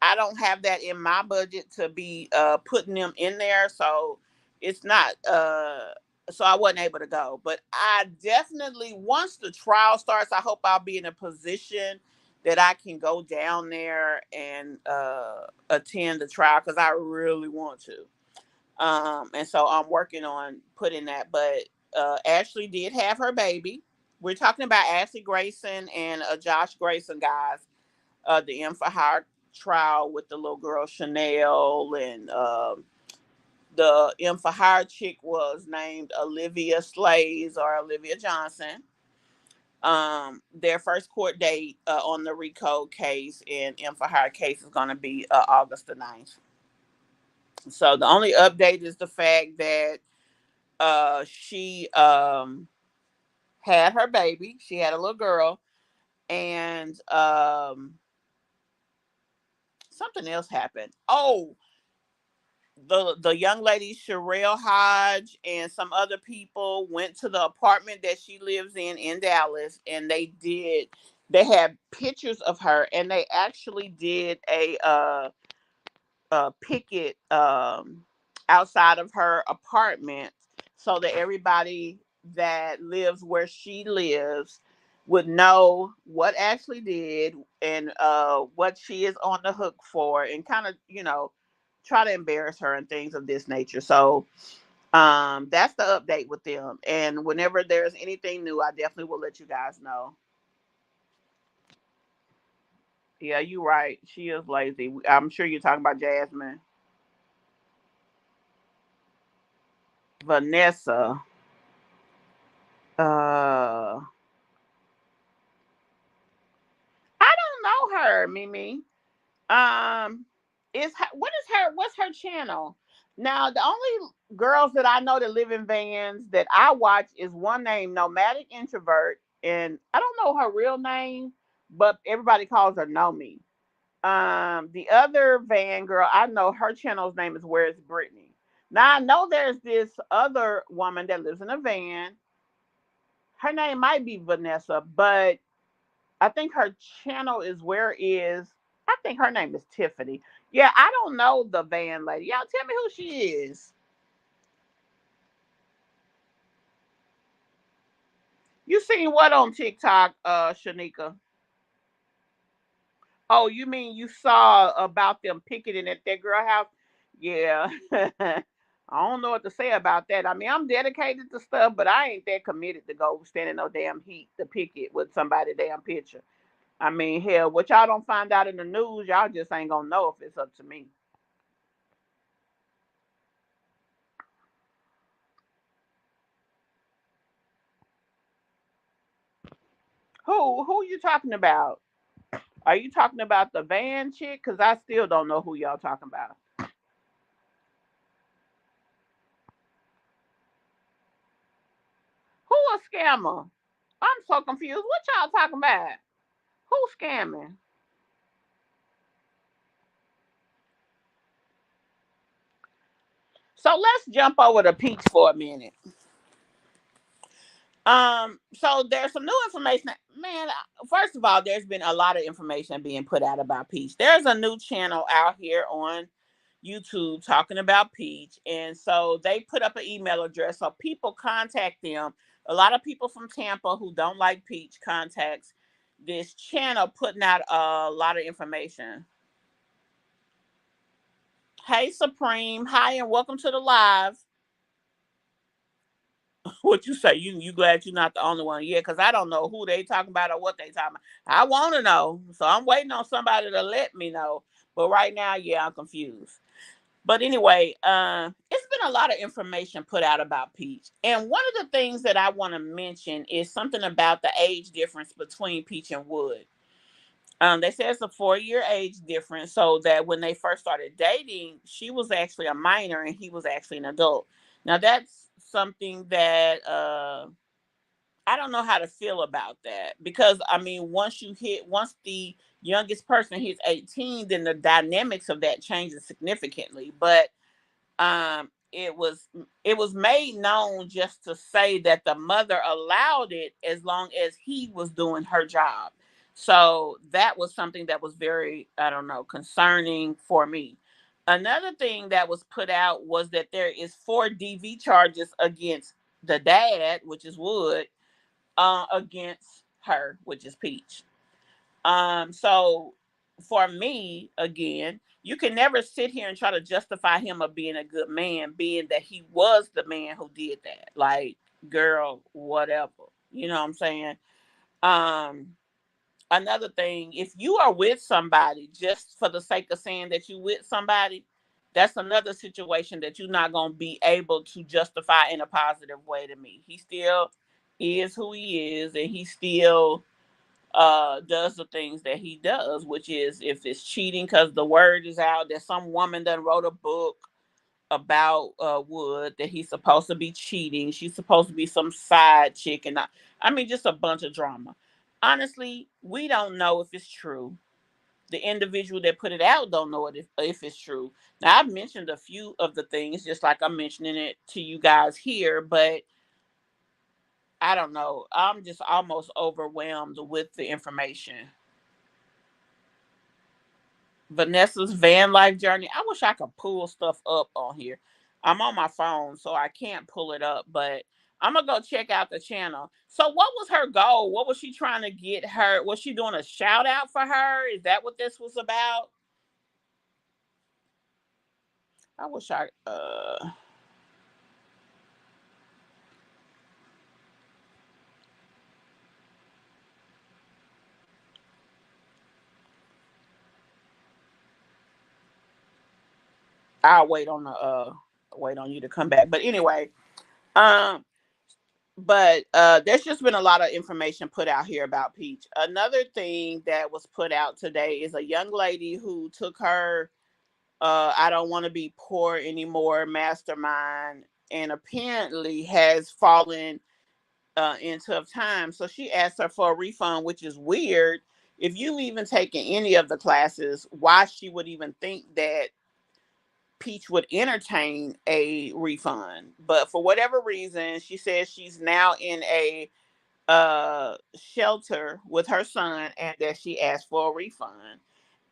I don't have that in my budget to be putting them in there. So it's not, so I wasn't able to go. But I definitely, once the trial starts, I hope I'll be in a position that I can go down there and attend the trial because I really want to. And so I'm working on putting that. But Ashley did have her baby. We're talking about Ashley Grayson and Josh Grayson, guys. The M for Hire trial with the little girl Chanel, and the M for Hire chick was named Olivia Slays or Olivia Johnson. Their first court date on the RICO case and M for Hire case is going to be August the 9th. So the only update is the fact that she had her baby. She had a little girl, and something else happened. Oh, the young lady Sherelle Hodge and some other people went to the apartment that she lives in Dallas, and they had pictures of her, and they actually did a picket outside of her apartment so that everybody that lives where she lives would know what Ashley did and what she is on the hook for, and kind of try to embarrass her and things of this nature. So that's the update with them, and whenever there's anything new, I definitely will let you guys know. Yeah, you're right, she is lazy. I'm sure you're talking about Jasmine. Vanessa. I don't know her, Mimi. Um, what's her channel? Now, the only girls that I know that live in vans that I watch is one named Nomadic Introvert, and I don't know her real name, but everybody calls her Nomi. The other van girl I know, her channel's name is Where's Brittany. Now I know there's this other woman that lives in a van. Her name might be Vanessa, but I think her channel is Where Is. I think her name is Tiffany. Yeah, I don't know the van lady. Y'all tell me who she is. You seen what on TikTok, Shanika? Oh, you mean you saw about them picketing at that girl house? Yeah. I don't know what to say about that. I mean, I'm dedicated to stuff, but I ain't that committed to go stand in no damn heat to picket with somebody damn picture. I mean, hell, what y'all don't find out in the news, y'all just ain't gonna know if it's up to me. Who you talking about? Are you talking about the van chick? Cause I still don't know who y'all talking about. Who a scammer? I'm so confused. What y'all talking about? Who scamming? So let's jump over to Peach for a minute. So there's some new information. Man, first of all, there's been a lot of information being put out about Peach. There's a new channel out here on YouTube talking about Peach, and so they put up an email address so people contact them. A lot of people from Tampa who don't like Peach contacts this channel putting out a lot of information. Hey Supreme, hi and welcome to the live. What you say? You glad you're not the only one? Yeah, because I don't know who they talking about or what they talking about. I want to know, so I'm waiting on somebody to let me know. But right now, yeah, I'm confused. But anyway, it's been a lot of information put out about Peach, and one of the things that I want to mention is something about the age difference between Peach and Wood. They say it's a 4-year age difference, so that when they first started dating, she was actually a minor and he was actually an adult. Now that's something that I don't know how to feel about that because I mean, once the youngest person hits 18, then the dynamics of that changes significantly. But it was made known just to say that the mother allowed it as long as he was doing her job. So that was something that was very, I don't know, concerning for me. Another thing that was put out was that there is 4 DV charges against the dad, which is Wood, against her, which is Peach. So for me, again, you can never sit here and try to justify him of being a good man, being that he was the man who did that. Like, girl, whatever. You know what I'm saying? Um, Another thing, if you are with somebody just for the sake of saying that you with somebody, that's another situation that you're not gonna be able to justify in a positive way to me. He still is who he is, and he still does the things that he does, which is if it's cheating, because the word is out that some woman that wrote a book about Wood that he's supposed to be cheating. She's supposed to be some side chick, and I mean just a bunch of drama. Honestly, we don't know if it's true. The individual that put it out don't know it if it's true. Now I've mentioned a few of the things, just like I'm mentioning it to you guys here, but I don't know. I'm just almost overwhelmed with the information. Vanessa's van life journey. I wish I could pull stuff up on here. I'm on my phone, so I can't pull it up, but I'm gonna go check out the channel. So, what was her goal? What was she trying to get her? Was she doing a shout out for her? Is that what this was about? I wish I'll wait on you to come back. But anyway, um but there's just been a lot of information put out here about Peach. Another thing that was put out today is a young lady who took her I don't want to be poor anymore mastermind and apparently has fallen in tough times. So she asked her for a refund, which is weird. If you even taken any of the classes, why she would even think that Peach would entertain a refund. But for whatever reason, she says she's now in a shelter with her son and that she asked for a refund.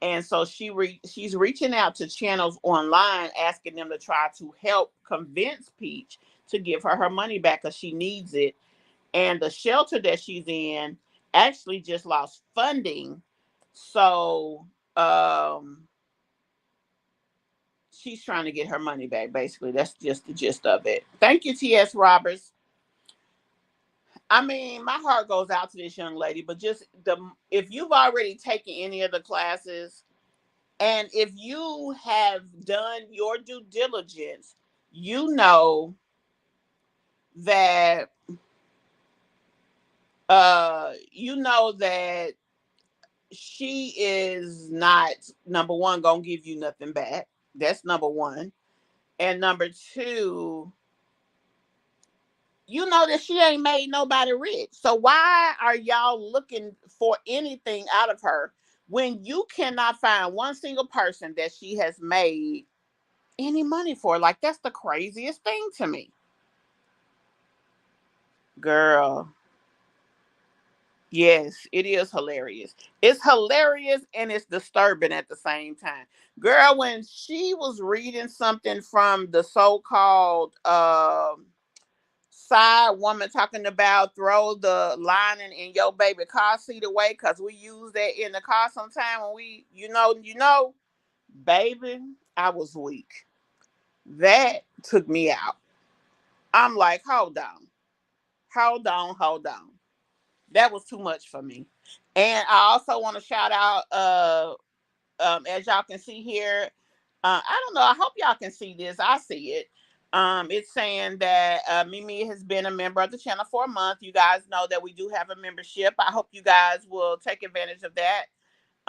And so she's reaching out to channels online asking them to try to help convince Peach to give her money back because she needs it. and the shelter that she's in actually just lost funding. So she's trying to get her money back. Basically, that's just the gist of it. Thank you, T.S. Roberts. I mean, my heart goes out to this young lady, but just the if you've already taken any of the classes, and if you have done your due diligence, you know that you know that she is not, number one, gonna give you nothing back. That's number one. And number two, you know that she ain't made nobody rich. So why are y'all looking for anything out of her when you cannot find one single person that she has made any money for? Like, that's the craziest thing to me. Girl, yes, it is hilarious. It's hilarious and it's disturbing at the same time. Girl, when she was reading something from the so-called side woman talking about throw the lining in your baby car seat away because we use that in the car sometime when we, baby, I was weak. That took me out. I'm like, hold on. That was too much for me. And I also want to shout out, as y'all can see here, I don't know. I hope y'all can see this. I see it. It's saying that Mimi has been a member of the channel for a month. You guys know that we do have a membership. I hope you guys will take advantage of that.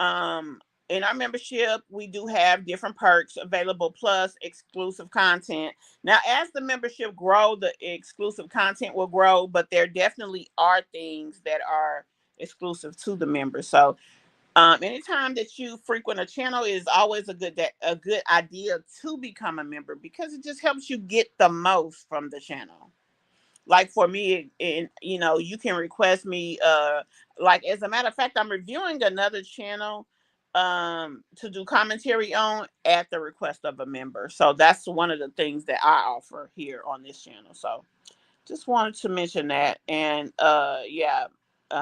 Um, in our membership, we do have different perks available, plus exclusive content. Now, as the membership grow, the exclusive content will grow, but there definitely are things that are exclusive to the members. So anytime that you frequent a channel, is always a good idea to become a member because it just helps you get the most from the channel. Like for me, and you can request me. Like, as a matter of fact, I'm reviewing another channel to do commentary on at the request of a member. So that's one of the things that I offer here on this channel. So just wanted to mention that. And yeah,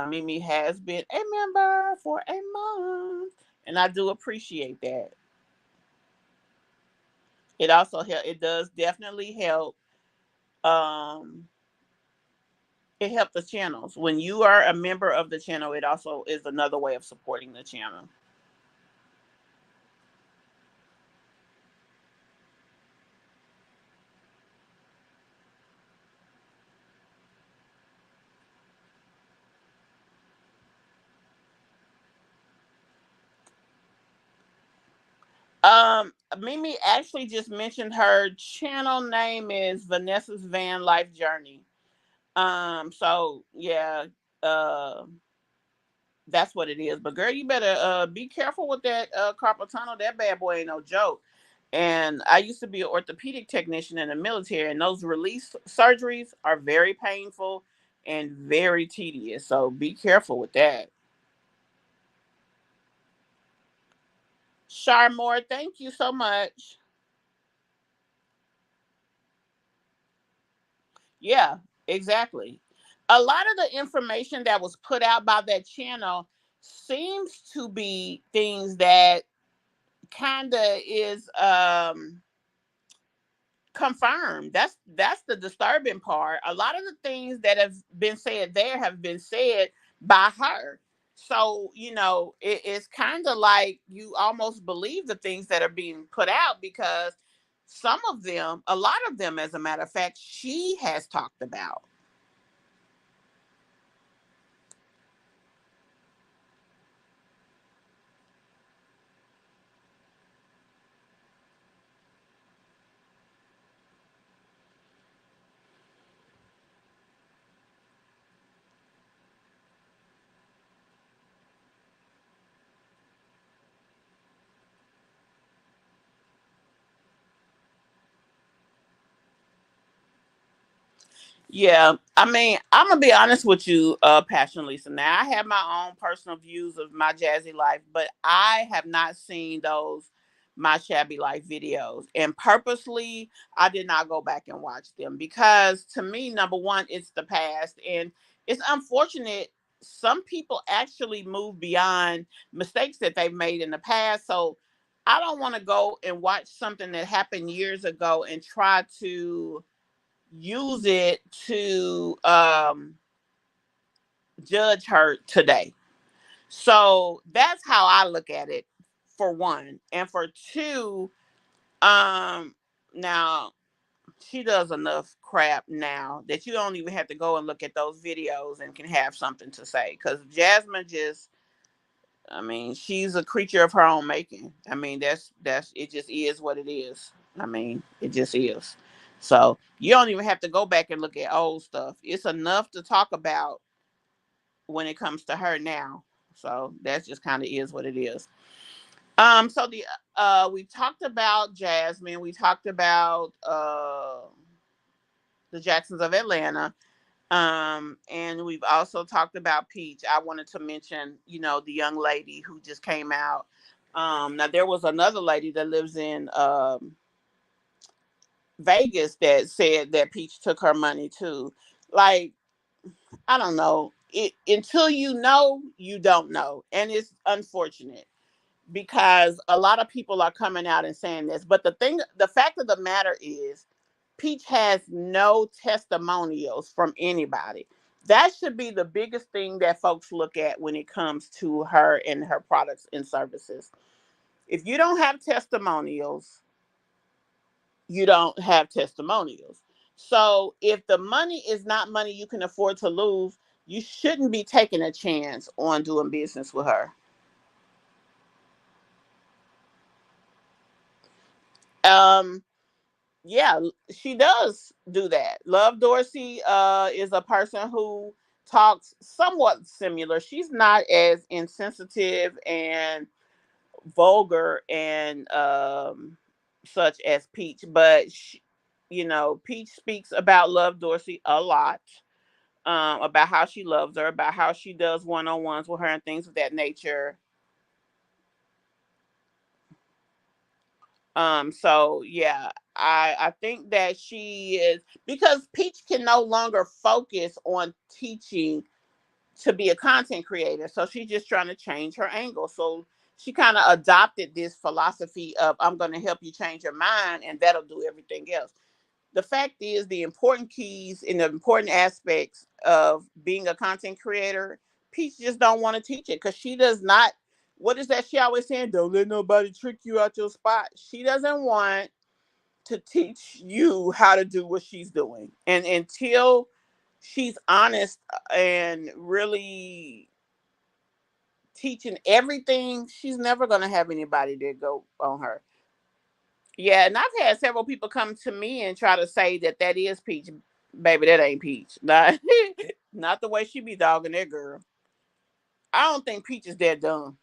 Mimi has been a member for a month, and I do appreciate that. It also help. It does definitely help. Um, it helps the channels. When you are a member of the channel, it also is another way of supporting the channel. Mimi actually just mentioned her channel name is Vanessa's Van Life Journey. So yeah, uh, that's what it is. But girl, you better be careful with that carpal tunnel. That bad boy ain't no joke. And I used to be an orthopedic technician in the military, and those release surgeries are very painful and very tedious. So be careful with that. Sharmore, thank you so much. Yeah, exactly. A lot of the information that was put out by that channel seems to be things that kind of is confirmed. That's the disturbing part. A lot of the things that have been said there have been said by her. So, it's kind of like you almost believe the things that are being put out because some of them, a lot of them, as a matter of fact, she has talked about. Yeah, I mean, I'm gonna be honest with you, Passion Lisa. Now, I have my own personal views of my Jazzy Life, but I have not seen those my Shabby Life videos, and purposely, I did not go back and watch them because, to me, number one, it's the past, and it's unfortunate. Some people actually move beyond mistakes that they've made in the past. So I don't want to go and watch something that happened years ago and try to use it to judge her today. So that's how I look at it, for one. And for two, um now she does enough crap now that you don't even have to go and look at those videos and can have something to say. Because Jasmine just, I mean, she's a creature of her own making. I mean, that's it. Just is what it is. I mean, it just is. So you don't even have to go back and look at old stuff. It's enough to talk about when it comes to her now. So that's just kind of is what it is. So we talked about Jasmine. We talked about the Jacksons of Atlanta. And we've also talked about Peach. I wanted to mention, the young lady who just came out. Now there was another lady that lives in Vegas that said that Peach took her money too. Like, I don't know. Until you know, you don't know. And it's unfortunate because a lot of people are coming out and saying this. But the fact of the matter is, Peach has no testimonials from anybody. That should be the biggest thing that folks look at when it comes to her and her products and services. If you don't have testimonials, you don't have testimonials. So if the money is not money you can afford to lose, you shouldn't be taking a chance on doing business with her. Um, yeah, she does do that. Love Dorsey is a person who talks somewhat similar. She's not as insensitive and vulgar and such as Peach, but Peach speaks about Love Dorsey a lot. About how she loves her, about how she does one-on-ones with her and things of that nature. So yeah, I think that she is, because Peach can no longer focus on teaching to be a content creator. So she's just trying to change her angle. So she kind of adopted this philosophy of, I'm going to help you change your mind and that'll do everything else. The fact is, the important keys and the important aspects of being a content creator, Peach just don't want to teach it because she does not. What is that she always saying? Don't let nobody trick you out your spot. She doesn't want to teach you how to do what she's doing. And until she's honest and really teaching everything, she's never going to have anybody that go on her. Yeah, and I've had several people come to me and try to say that that is Peach. Baby, that ain't Peach. Not, not the way she be dogging that girl. I don't think Peach is that dumb.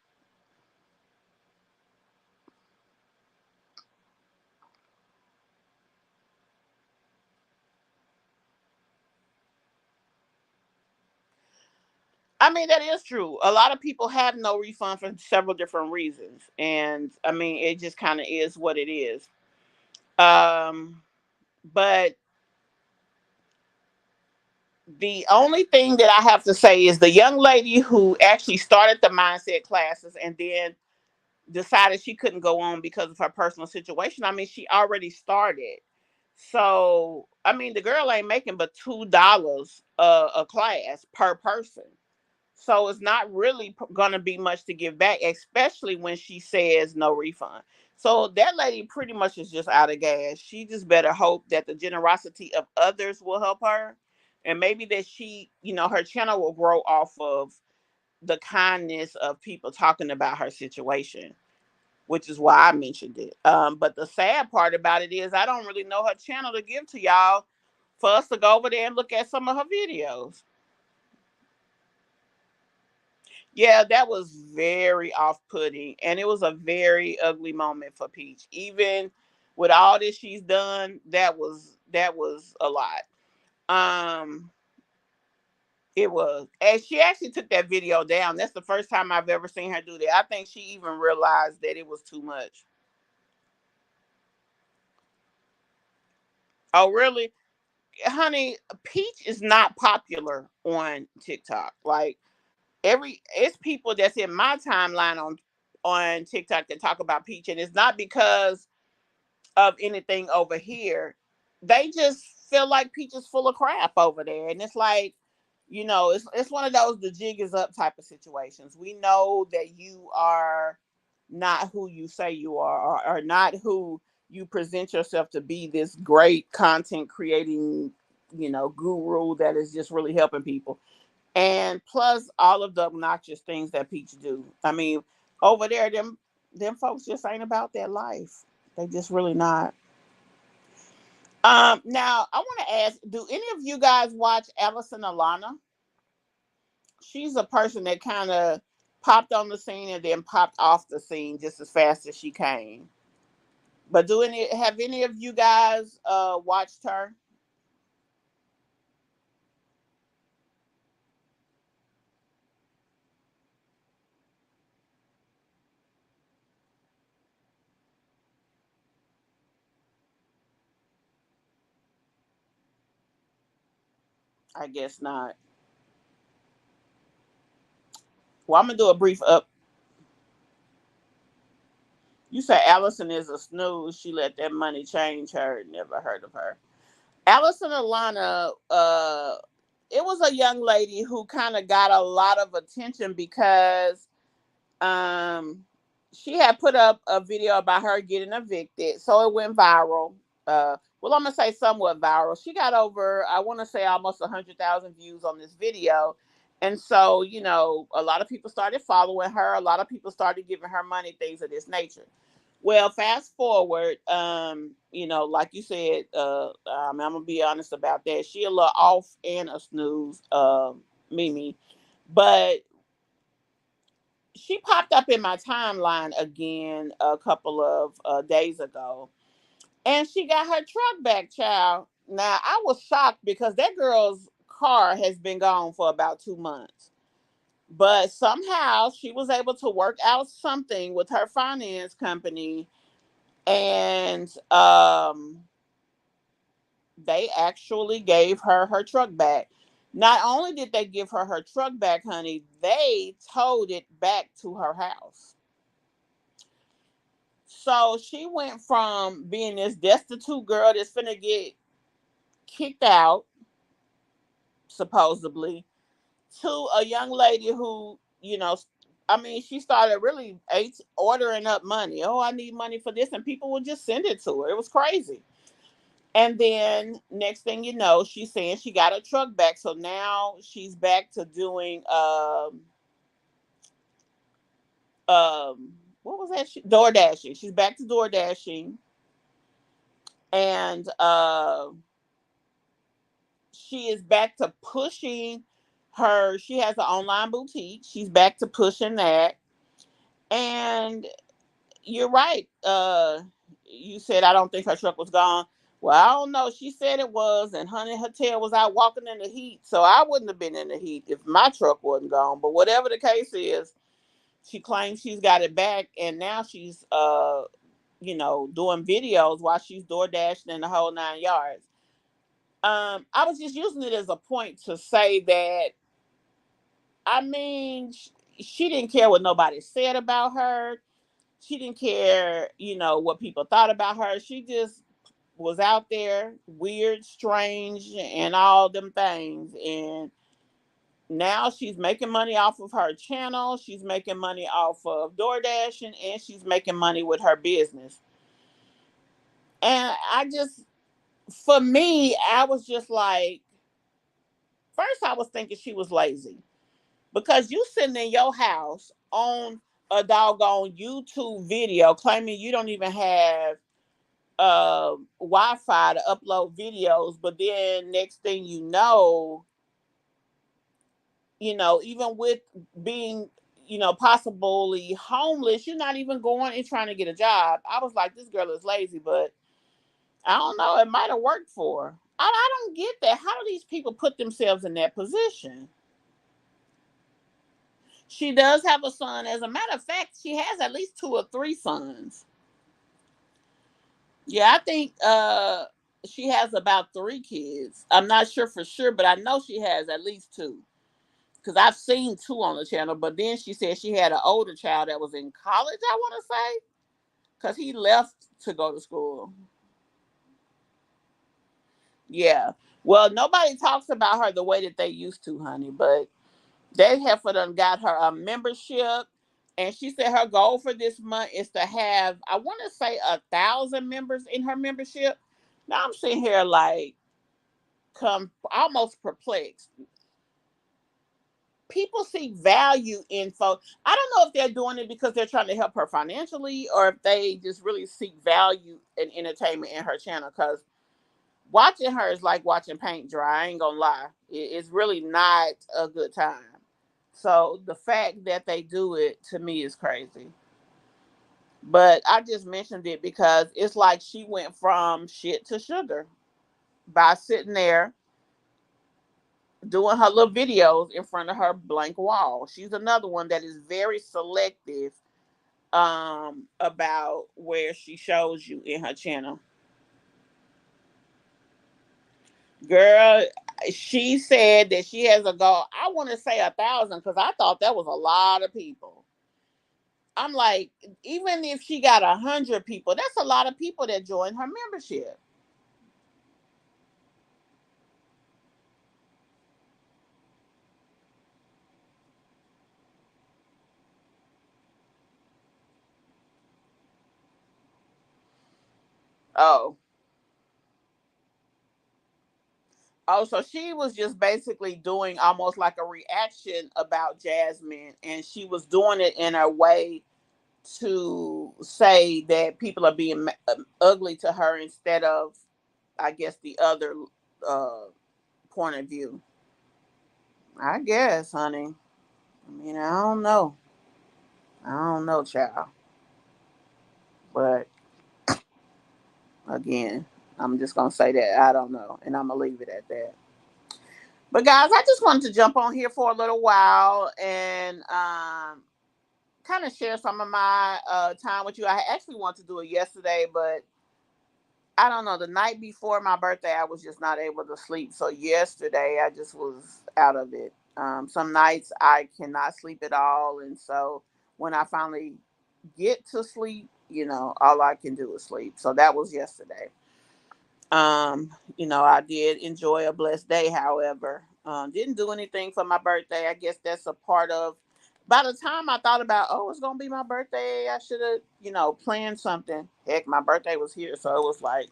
I mean, that is true. A lot of people have no refund for several different reasons. And I mean, it just kind of is what it is. Um, but the only thing that I have to say is the young lady who actually started the mindset classes and then decided she couldn't go on because of her personal situation. I mean, she already started. So, I mean, the girl ain't making but $2 a class per person. So it's not really going to be much to give back, especially when she says no refund. So that lady pretty much is just out of gas. She just better hope that the generosity of others will help her. And maybe that her channel will grow off of the kindness of people talking about her situation, which is why I mentioned it. But the sad part about it is I don't really know her channel to give to y'all for us to go over there and look at some of her videos. Yeah, that was very off-putting, and it was a very ugly moment for Peach. Even with all this she's done, that was a lot. Um, it was, and she actually took that video down. That's the first time I've ever seen her do that. I think she even realized that it was too much. Oh, really? honey, Peach is not popular on TikTok. Like it's people that's in my timeline on TikTok that talk about Peach, and it's not because of anything over here. They just feel like Peach is full of crap over there, and it's like, it's one of those the jig is up type of situations. We know that you are not who you say you are, or not who you present yourself to be. This great content creating, guru that is just really helping people. And plus all of the obnoxious things that Peach do. I mean, over there, them folks just ain't about that life. They just really not. Now I want to ask, do any of you guys watch Allison Alana? She's a person that kind of popped on the scene and then popped off the scene just as fast as she came. But have any of you guys watched her? I guess not. Well, I'm gonna do a brief up. You say Allison is a snooze. She let that money change her. Never heard of her. Allison Alana, it was a young lady who kind of got a lot of attention because um, she had put up a video about her getting evicted, so it went viral. Well, I'm gonna say somewhat viral. She got over, I want to say, almost 100,000 views on this video, and so a lot of people started following her. A lot of people started giving her money, things of this nature. Well, fast forward, like you said, I'm gonna be honest about that. She a little off and a snooze, Mimi, but she popped up in my timeline again a couple of days ago, and she got her truck back, child. Now I was shocked because that girl's car has been gone for about 2 months, but somehow she was able to work out something with her finance company, and they actually gave her her truck back. Not only did they give her her truck back, honey, they towed it back to her house. So she went from being this destitute girl that's finna get kicked out, supposedly, to a young lady who, I mean, she started really ordering up money. Oh, I need money for this, and people would just send it to her. It was crazy. And then next thing you know, she's saying she got her truck back. So now she's back to doing what was that? Door dashing. She's back to door dashing, and she is back to pushing her. She has an online boutique. She's back to pushing that. And you're right. You said I don't think her truck was gone. Well, I don't know. She said it was, and honey, her tail was out walking in the heat. So I wouldn't have been in the heat if my truck wasn't gone. But whatever the case is, she claims she's got it back, and now she's doing videos while she's door dashing in the whole 9 yards. I was just using it as a point to say that, I mean, she didn't care what nobody said about her. She didn't care, what people thought about her. She just was out there, weird, strange, and all them things. And now she's making money off of her channel. She's making money off of DoorDash, and she's making money with her business. And for me, I was just like, first I was thinking she was lazy because you sitting in your house on a doggone YouTube video claiming you don't even have Wi-Fi to upload videos, but then next thing even with being, possibly homeless, you're not even going and trying to get a job. I was like, this girl is lazy, but I don't know. It might have worked for her. I don't get that. How do these people put themselves in that position? She does have a son. As a matter of fact, she has at least two or three sons. Yeah, I think she has about 3 kids. I'm not sure for sure, but I know she has at least 2. Because I've seen 2 on the channel. But then she said she had an older child that was in college, I want to say. Because he left to go to school. Yeah. Well, nobody talks about her the way that they used to, honey. But they have for them got her a membership. And she said her goal for this month is to have, I want to say, 1,000 members in her membership. Now I'm sitting here like, come almost perplexed. People see value in folks. I don't know if they're doing it because they're trying to help her financially or if they just really seek value and entertainment in her channel. Because watching her is like watching paint dry. I ain't gonna lie. It's really not a good time. So the fact that they do it to me is crazy. But I just mentioned it because it's like she went from shit to sugar by sitting there doing her little videos in front of her blank wall. She's another one that is very selective about where she shows you in her channel. Girl, she said that she has a goal. I want to say 1,000 because I thought that was a lot of people. I'm like, even if she got 100 people, that's a lot of people that join her membership. Oh, oh, so she was just basically doing almost like a reaction about Jasmine, and she was doing it in a way to say that people are being ugly to her instead of, I guess, the other uh, point of view. I guess, honey. I mean, I don't know. I don't know, child. But again, I'm just gonna say that I don't know, and I'm gonna leave it at that. But guys, I just wanted to jump on here for a little while and kind of share some of my time with you. I actually wanted to do it yesterday, but I don't know. The night before my birthday, I was just not able to sleep. So yesterday, I just was out of it. Some nights I cannot sleep at all, and so when I finally get to sleep, all I can do is sleep. So that was yesterday. I did enjoy a blessed day. However, didn't do anything for my birthday. I guess that's a part of. By the time I thought about, oh, it's gonna be my birthday, I should have, planned something. Heck, my birthday was here, so it was like,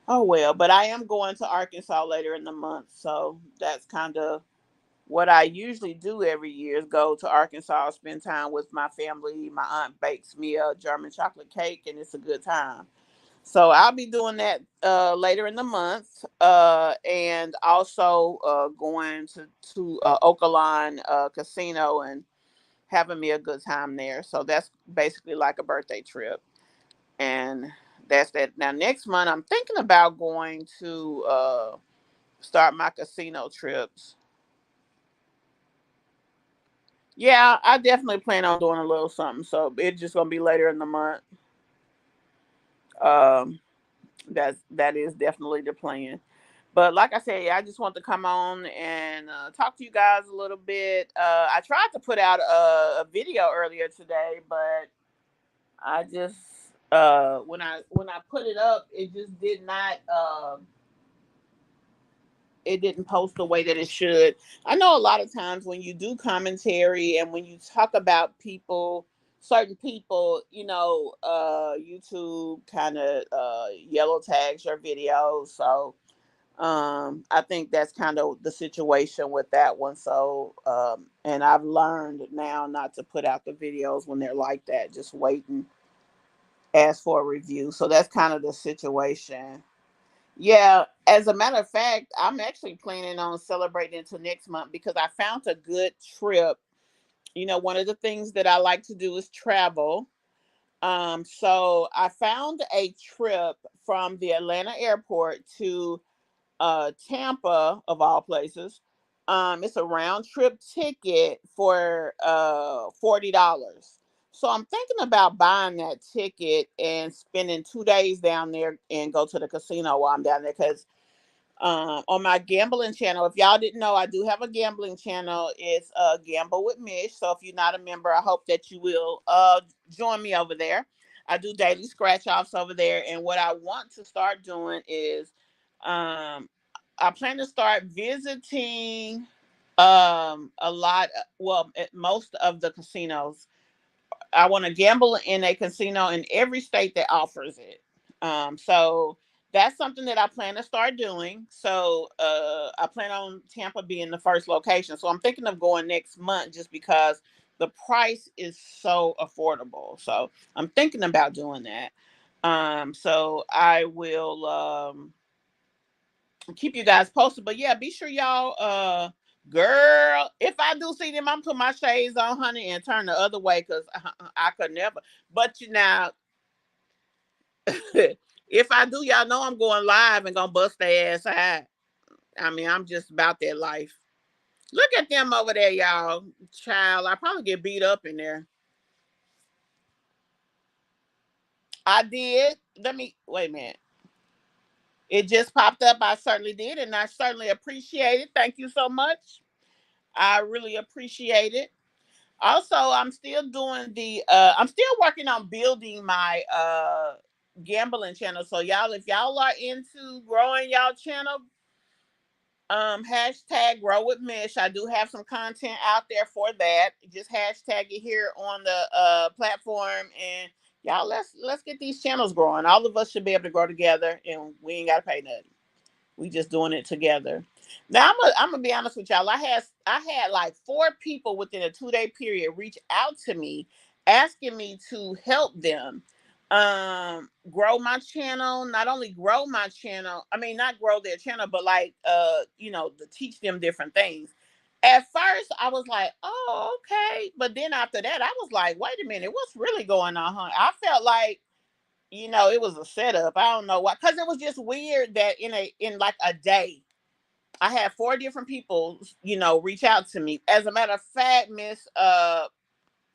oh well. But I am going to Arkansas later in the month, so that's kind of what I usually do every year is go to Arkansas, spend time with my family. My aunt bakes me a German chocolate cake, and it's a good time. So I'll be doing that later in the month, and also going to Okalon Casino and having me a good time there. So that's basically like a birthday trip, and that's that. Now next month I'm thinking about going to start my casino trips. Yeah, I definitely plan on doing a little something. So it's just gonna be later in the month. Um, that is definitely the plan. But like I said, yeah, I just want to come on and talk to you guys a little bit. I tried to put out a video earlier today, but I just when I put it up, it just did not. It didn't post the way that it should. I know a lot of times when you do commentary and when you talk about people, certain people, YouTube kind of yellow tags your videos. So I think that's kind of the situation with that one. So and I've learned now not to put out the videos when they're like that. Just wait and ask for a review. So that's kind of the situation. Yeah, as a matter of fact, I'm actually planning on celebrating until next month because I found a good trip. One of the things that I like to do is travel. So I found a trip from the Atlanta airport to Tampa, of all places. It's a round trip ticket for $40. So I'm thinking about buying that ticket and spending 2 days down there and go to the casino while I'm down there because on my gambling channel. If y'all didn't know, I do have a gambling channel. It's Gamble with Mish. So if you're not a member, I hope that you will join me over there. I do daily scratch offs over there, and what I want to start doing is um, I plan to start visiting a lot, well, at most of the casinos. I want to gamble in a casino in every state that offers it. So that's something that I plan to start doing. So I plan on Tampa being the first location. So I'm thinking of going next month just because the price is so affordable. So I'm thinking about doing that. So I will keep you guys posted. But yeah, be sure y'all girl, if I do see them, I'm put my shades on, honey, and turn the other way because I could never. But you now, if I do, y'all know I'm going live and gonna bust their ass out. I mean, I'm just about that life. Look at them over there, y'all. Child, I probably get beat up in there. I did. Let me wait a minute. It just popped up. I certainly did, and I certainly appreciate it. Thank you so much. I really appreciate it. Also, I'm still working on building my gambling channel. So y'all, if y'all are into growing y'all channel, hashtag grow with Mish. I do have some content out there for that. Just hashtag it here on the platform, and y'all, let's get these channels growing. All of us should be able to grow together, and we ain't gotta pay nothing. We just doing it together. Now I'm gonna be honest with y'all. I had like 4 people within a 2 day period reach out to me asking me to help them grow my channel. Not only grow my channel, I mean not grow their channel, but like to teach them different things. At first I was like, oh, okay. But then after that, I was like, wait a minute, what's really going on, huh? I felt like it was a setup. I don't know why, because it was just weird that in like a day, I had 4 different people, reach out to me. As a matter of fact, Miss, let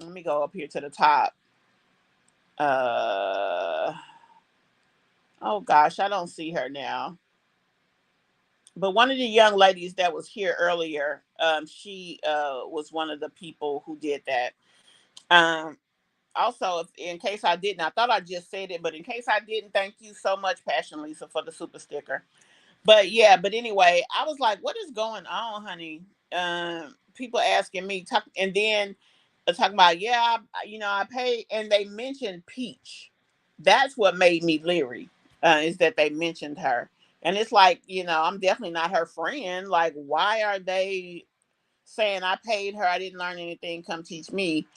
me go up here to the top. Uh, oh gosh, I don't see her now. But one of the young ladies that was here earlier, she was one of the people who did that. Um, Also, if, in case I didn't, I thought I just said it, but in case I didn't, thank you so much, Passion Lisa, for the super sticker. But yeah, but anyway, I was like, what is going on, honey? People asking me, and then talking about, yeah, I paid, and they mentioned Peach. That's what made me leery, is that they mentioned her. And it's like, I'm definitely not her friend. Like, why are they saying I paid her? I didn't learn anything. Come teach me.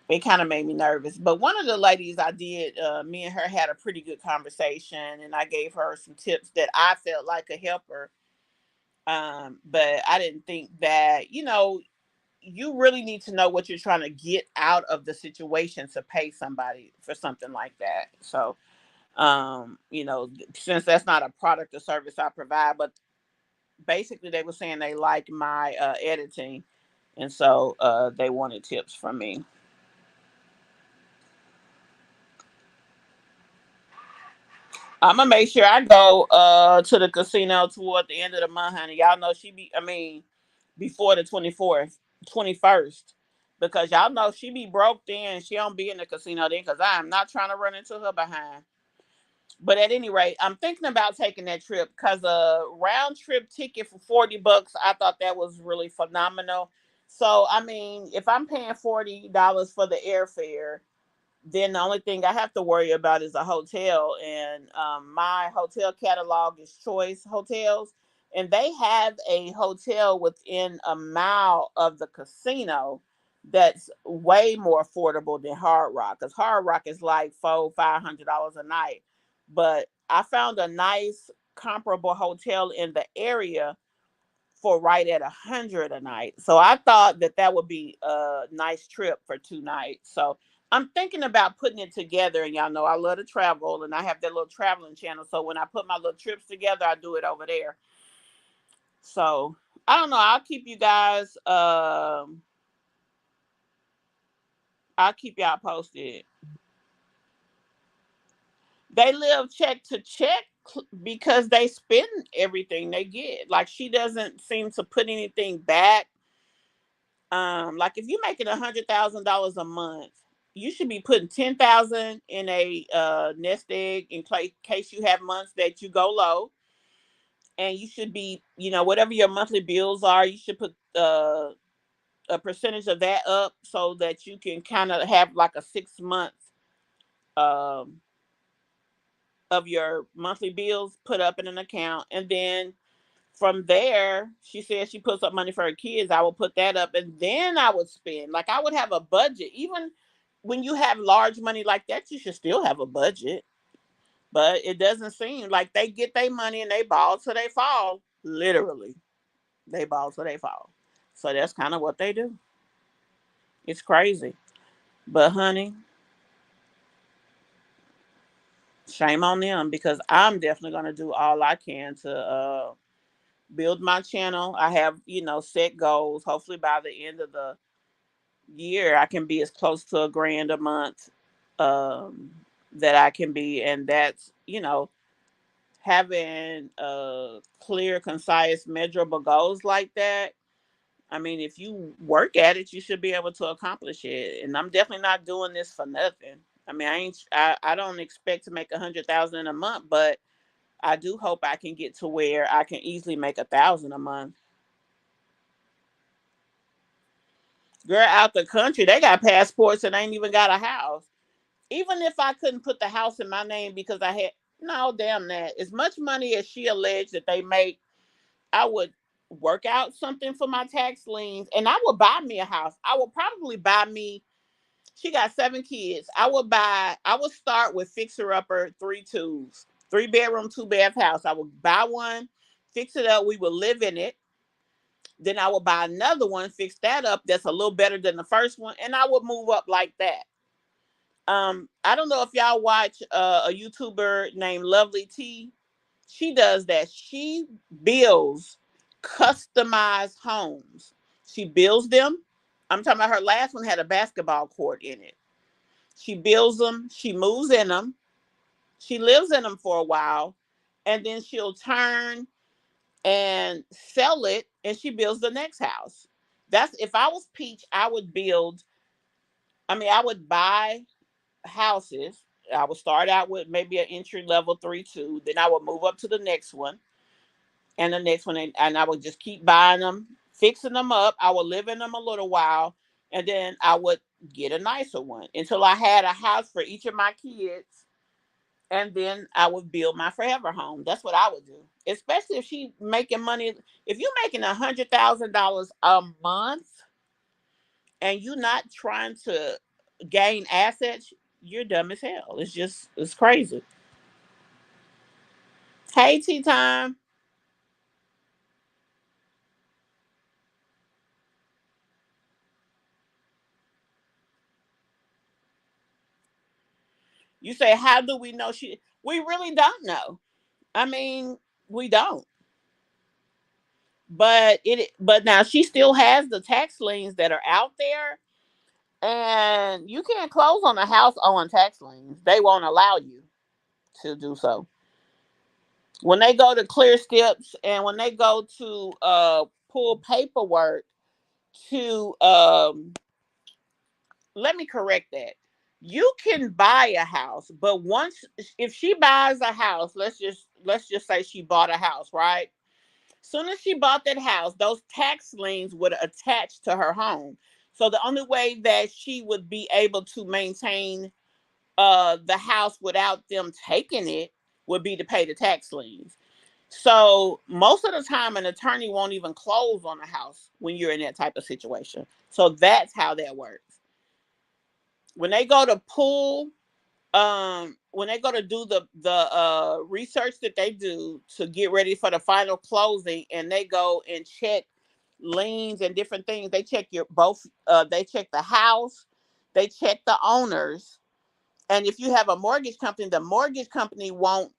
It kind of made me nervous. But one of the ladies I did, me and her had a pretty good conversation, and I gave her some tips that I felt like could help her. But I didn't think that, you really need to know what you're trying to get out of the situation to pay somebody for something like that. So, since that's not a product or service I provide, but basically they were saying they liked my editing, and so they wanted tips from me. I'm gonna make sure I go to the casino toward the end of the month, honey. Y'all know I mean, before the 24th, 21st. Because y'all know she be broke then. She don't be in the casino then because I am not trying to run into her behind. But at any rate, I'm thinking about taking that trip because a round trip ticket for $40, I thought that was really phenomenal. So I mean, if I'm paying $40 for the airfare, then the only thing I have to worry about is a hotel. And my hotel catalog is Choice Hotels, and they have a hotel within a mile of the casino that's way more affordable than Hard Rock. Because Hard Rock is like $500 a night, but I found a nice comparable hotel in the area for right at 100 a night. So I thought that would be a nice trip for 2 nights. So I'm thinking about putting it together. And y'all know I love to travel, and I have that little traveling channel. So when I put my little trips together, I do it over there. So I don't know. I'll keep you guys I'll keep y'all posted. They live check to check because they spend everything they get. Like she doesn't seem to put anything back. Like if you're making $100,000 a month, you should be putting 10,000 in a nest egg in case you have months that you go low, and you should be, whatever your monthly bills are, you should put a percentage of that up so that you can kind of have like a 6 months um, of your monthly bills put up in an account, and then from there, she said she puts up money for her kids. I will put that up, and then I would spend. Like I would have a budget. Even when you have large money like that, you should still have a budget. But it doesn't seem like they get their money and they ball till they fall. Literally, they ball till they fall. So that's kind of what they do. It's crazy. But honey, shame on them because I'm definitely gonna do all I can to build my channel. I have, set goals. Hopefully by the end of the year I can be as close to $1,000 a month that I can be. And that's, having clear, concise, measurable goals like that. I mean, if you work at it, you should be able to accomplish it. And I'm definitely not doing this for nothing. I mean, I don't expect to make 100,000 in a month, but I do hope I can get to where I can easily make 1,000 a month. Girl, out the country, they got passports and ain't even got a house. Even if I couldn't put the house in my name because I had, no, damn that. As much money as she alleged that they make, I would work out something for my tax liens and I would buy me a house. I would probably buy me, she got 7 kids. I would start with fixer upper 3 2s, 3 bedroom, 2 bath house. I would buy one, fix it up. We would live in it. Then I would buy another one, fix that up. That's a little better than the first one. And I would move up like that. I don't know if y'all watch a YouTuber named Lovely T. She does that. She builds customized homes. She builds them. I'm talking about her last one had a basketball court in it. She builds them. She moves in them. She lives in them for a while, and then she'll turn and sell it, and she builds the next house. That's if I was Peach, I would build. I mean, I would buy houses. I would start out with maybe an entry level 3 2. Then I would move up to the next one and the next one, and I would just keep buying them, fixing them up. I would live in them a little while, and then I would get a nicer one until I had a house for each of my kids, and then I would build my forever home. That's what I would do. Especially if she making money. If you're making $100,000 a month and you're not trying to gain assets, you're dumb as hell. It's crazy. Hey, tea time. You say, how do we know she? We really don't know. I mean, we don't. But now she still has the tax liens that are out there, and you can't close on a house owing tax liens. They won't allow you to do so. When they go to clear steps and when they go to pull paperwork to let me correct that. You can buy a house, but once if she buys a house, let's just say she bought a house, right? Soon as she bought that house, those tax liens would attach to her home. So the only way that she would be able to maintain the house without them taking it would be to pay the tax liens. So most of the time, an attorney won't even close on a house when you're in that type of situation. So that's how that works. When they go to pull, when they go to do the research that they do to get ready for the final closing, and they go and check liens and different things, they check your both. They check the house, they check the owners, and if you have a mortgage company, the mortgage company won't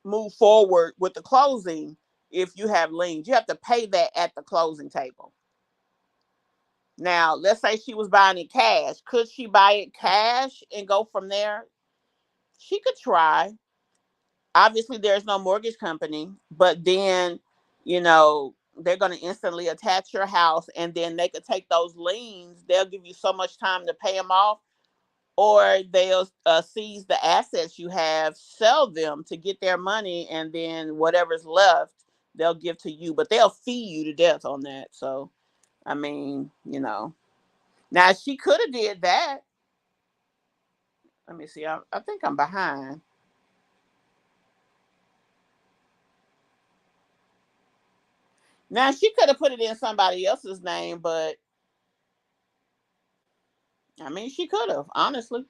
move forward with the closing if you have liens. You have to pay that at the closing table. Now, let's say she was buying it cash. Could she buy it cash and go from there? She could try. Obviously, there's no mortgage company, but then, they're going to instantly attach your house, and then they could take those liens. They'll give you so much time to pay them off, or they'll seize the assets you have, sell them to get their money, and then whatever's left, they'll give to you. But they'll fee you to death on that. So, I mean. Now she could have did that. Let me see. I think I'm behind. Now she could have put it in somebody else's name, but I mean she could have, honestly.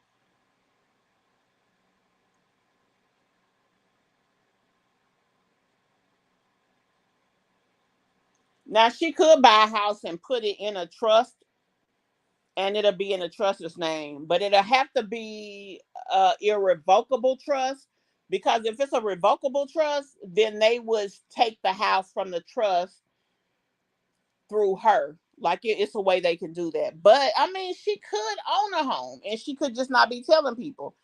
Now she could buy a house and put it in a trust, and it'll be in the trust's name, but it'll have to be irrevocable trust, because if it's a revocable trust, then they would take the house from the trust through her. Like it's a way they can do that. But I mean, she could own a home and she could just not be telling people,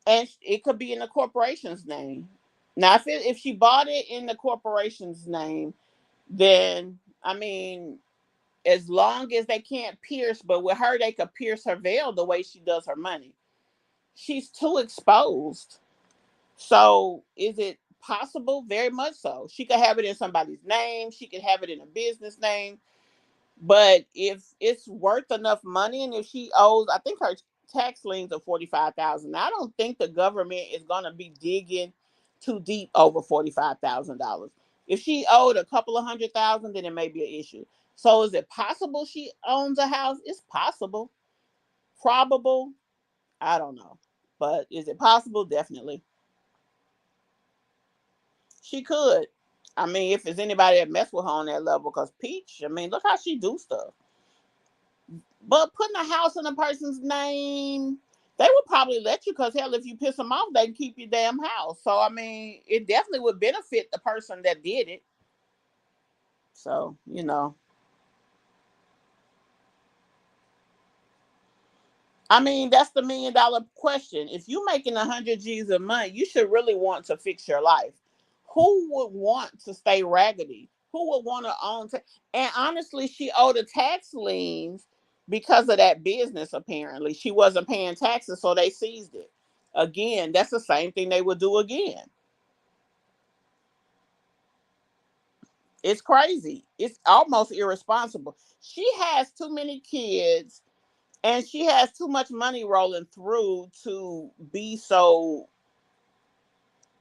and it could be in the corporation's name. Now, if she bought it in the corporation's name, then I mean, as long as they can't pierce, but with her they could pierce her veil the way she does her money. She's too exposed. So is it possible? Very much so. She could have it in somebody's name. She could have it in a business name. But if it's worth enough money, and if she owes, I think her tax liens are 45,000. I don't think the government is gonna be digging too deep over $45,000. If she owed a couple of 100,000, then it may be an issue. So is it possible she owns a house? It's possible. Probable? I don't know. But is it possible? Definitely. She could. I mean, if there's anybody that mess with her on that level, because Peach, I mean, look how she do stuff. But putting a house in a person's name, they would probably let you, because hell, if you piss them off, they can keep your damn house. So I mean, it definitely would benefit the person that did it. So. I mean, that's the $1 million question. If you're making 100 G's a month, you should really want to fix your life. Who would want to stay raggedy? Who would want to own? And honestly, she owed the tax liens because of that business. Apparently, she wasn't paying taxes, so they seized it. Again, that's the same thing they would do again. It's crazy. It's almost irresponsible. She has too many kids, and she has too much money rolling through to be so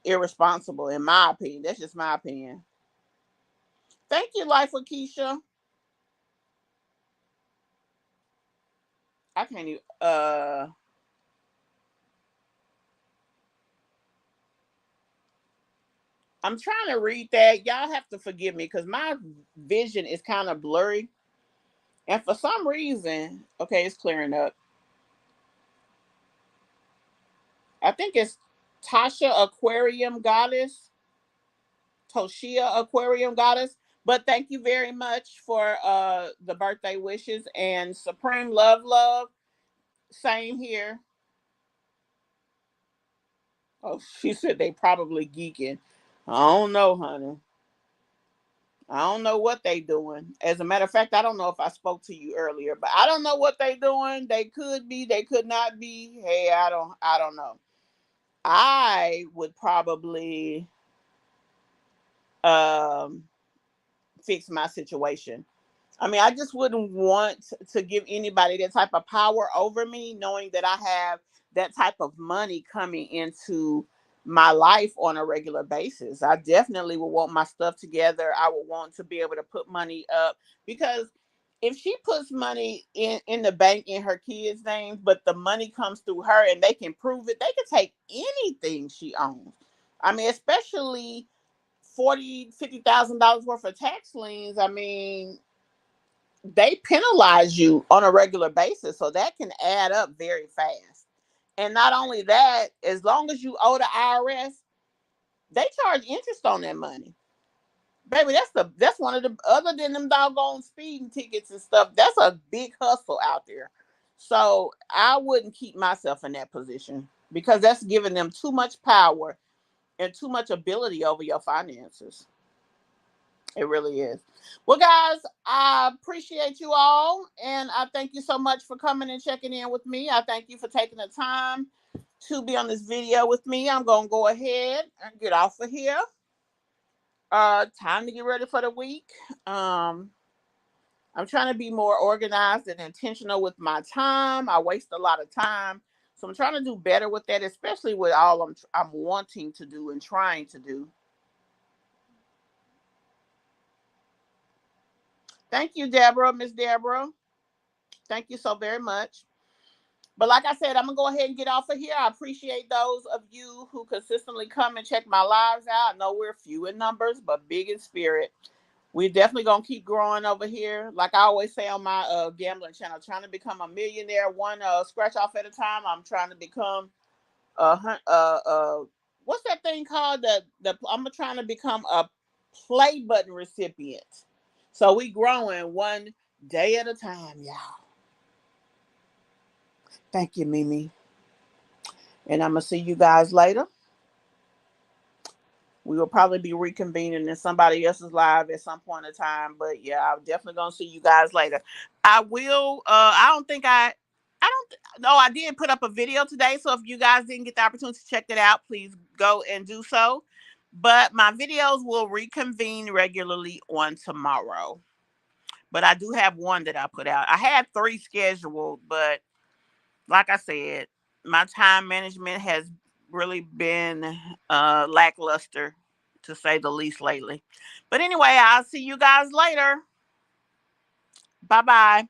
irresponsible, in my opinion. That's just my opinion. Thank you, Life with Keisha. I can't even. I'm trying to read that. Y'all have to forgive me because my vision is kind of blurry, and for some reason, okay, it's clearing up. I think it's Tasha Aquarium Goddess, Toshia Aquarium Goddess. But thank you very much for the birthday wishes, and Supreme Love. Same here. Oh, she said they probably geeking. I don't know, honey. I don't know what they doing. As a matter of fact, I don't know if I spoke to you earlier, but I don't know what they doing. They could be, they could not be. Hey, I don't know. I would probably um fix my situation. I mean, I just wouldn't want to give anybody that type of power over me, knowing that I have that type of money coming into my life on a regular basis. I definitely would want my stuff together. I would want to be able to put money up, because if she puts money in the bank in her kids' names, but the money comes through her and they can prove it, they can take anything she owns. I mean, especially 50,000 worth of tax liens. I mean, they penalize you on a regular basis, so that can add up very fast. And not only that, as long as you owe the IRS, they charge interest on that money. Baby, that's one of the, other than them doggone speeding tickets and stuff, that's a big hustle out there. So I wouldn't keep myself in that position because that's giving them too much power and too much ability over your finances. It really is. Well, guys, I appreciate you all, and I thank you so much for coming and checking in with me. I thank you for taking the time to be on this video with me. I'm gonna go ahead and get off of here. Time to get ready for the week. Um, I'm trying to be more organized and intentional with my time. I waste a lot of time, so I'm trying to do better with that, especially with all I'm wanting to do and trying to do. Thank you, Deborah, Miss Deborah. Thank you so very much. But like I said, I'm gonna go ahead and get off of here. I appreciate those of you who consistently come and check my lives out. I know we're few in numbers, but big in spirit. We're definitely gonna keep growing over here. Like I always say on my gambling channel, trying to become a millionaire one scratch off at a time. I'm trying to become what's that thing called? The I'm trying to become a play button recipient. So we growing one day at a time, y'all. Thank you, Mimi. And I'm gonna see you guys later. We will probably be reconvening in somebody else's live at some point in time. But yeah, I'm definitely gonna see you guys later. I will I don't think I don't no, I did put up a video today. So if you guys didn't get the opportunity to check that out, please go and do so. But my videos will reconvene regularly on tomorrow. But I do have one that I put out. I had three scheduled, but like I said, my time management has really been lackluster to say the least lately. But anyway, I'll see you guys later. Bye bye.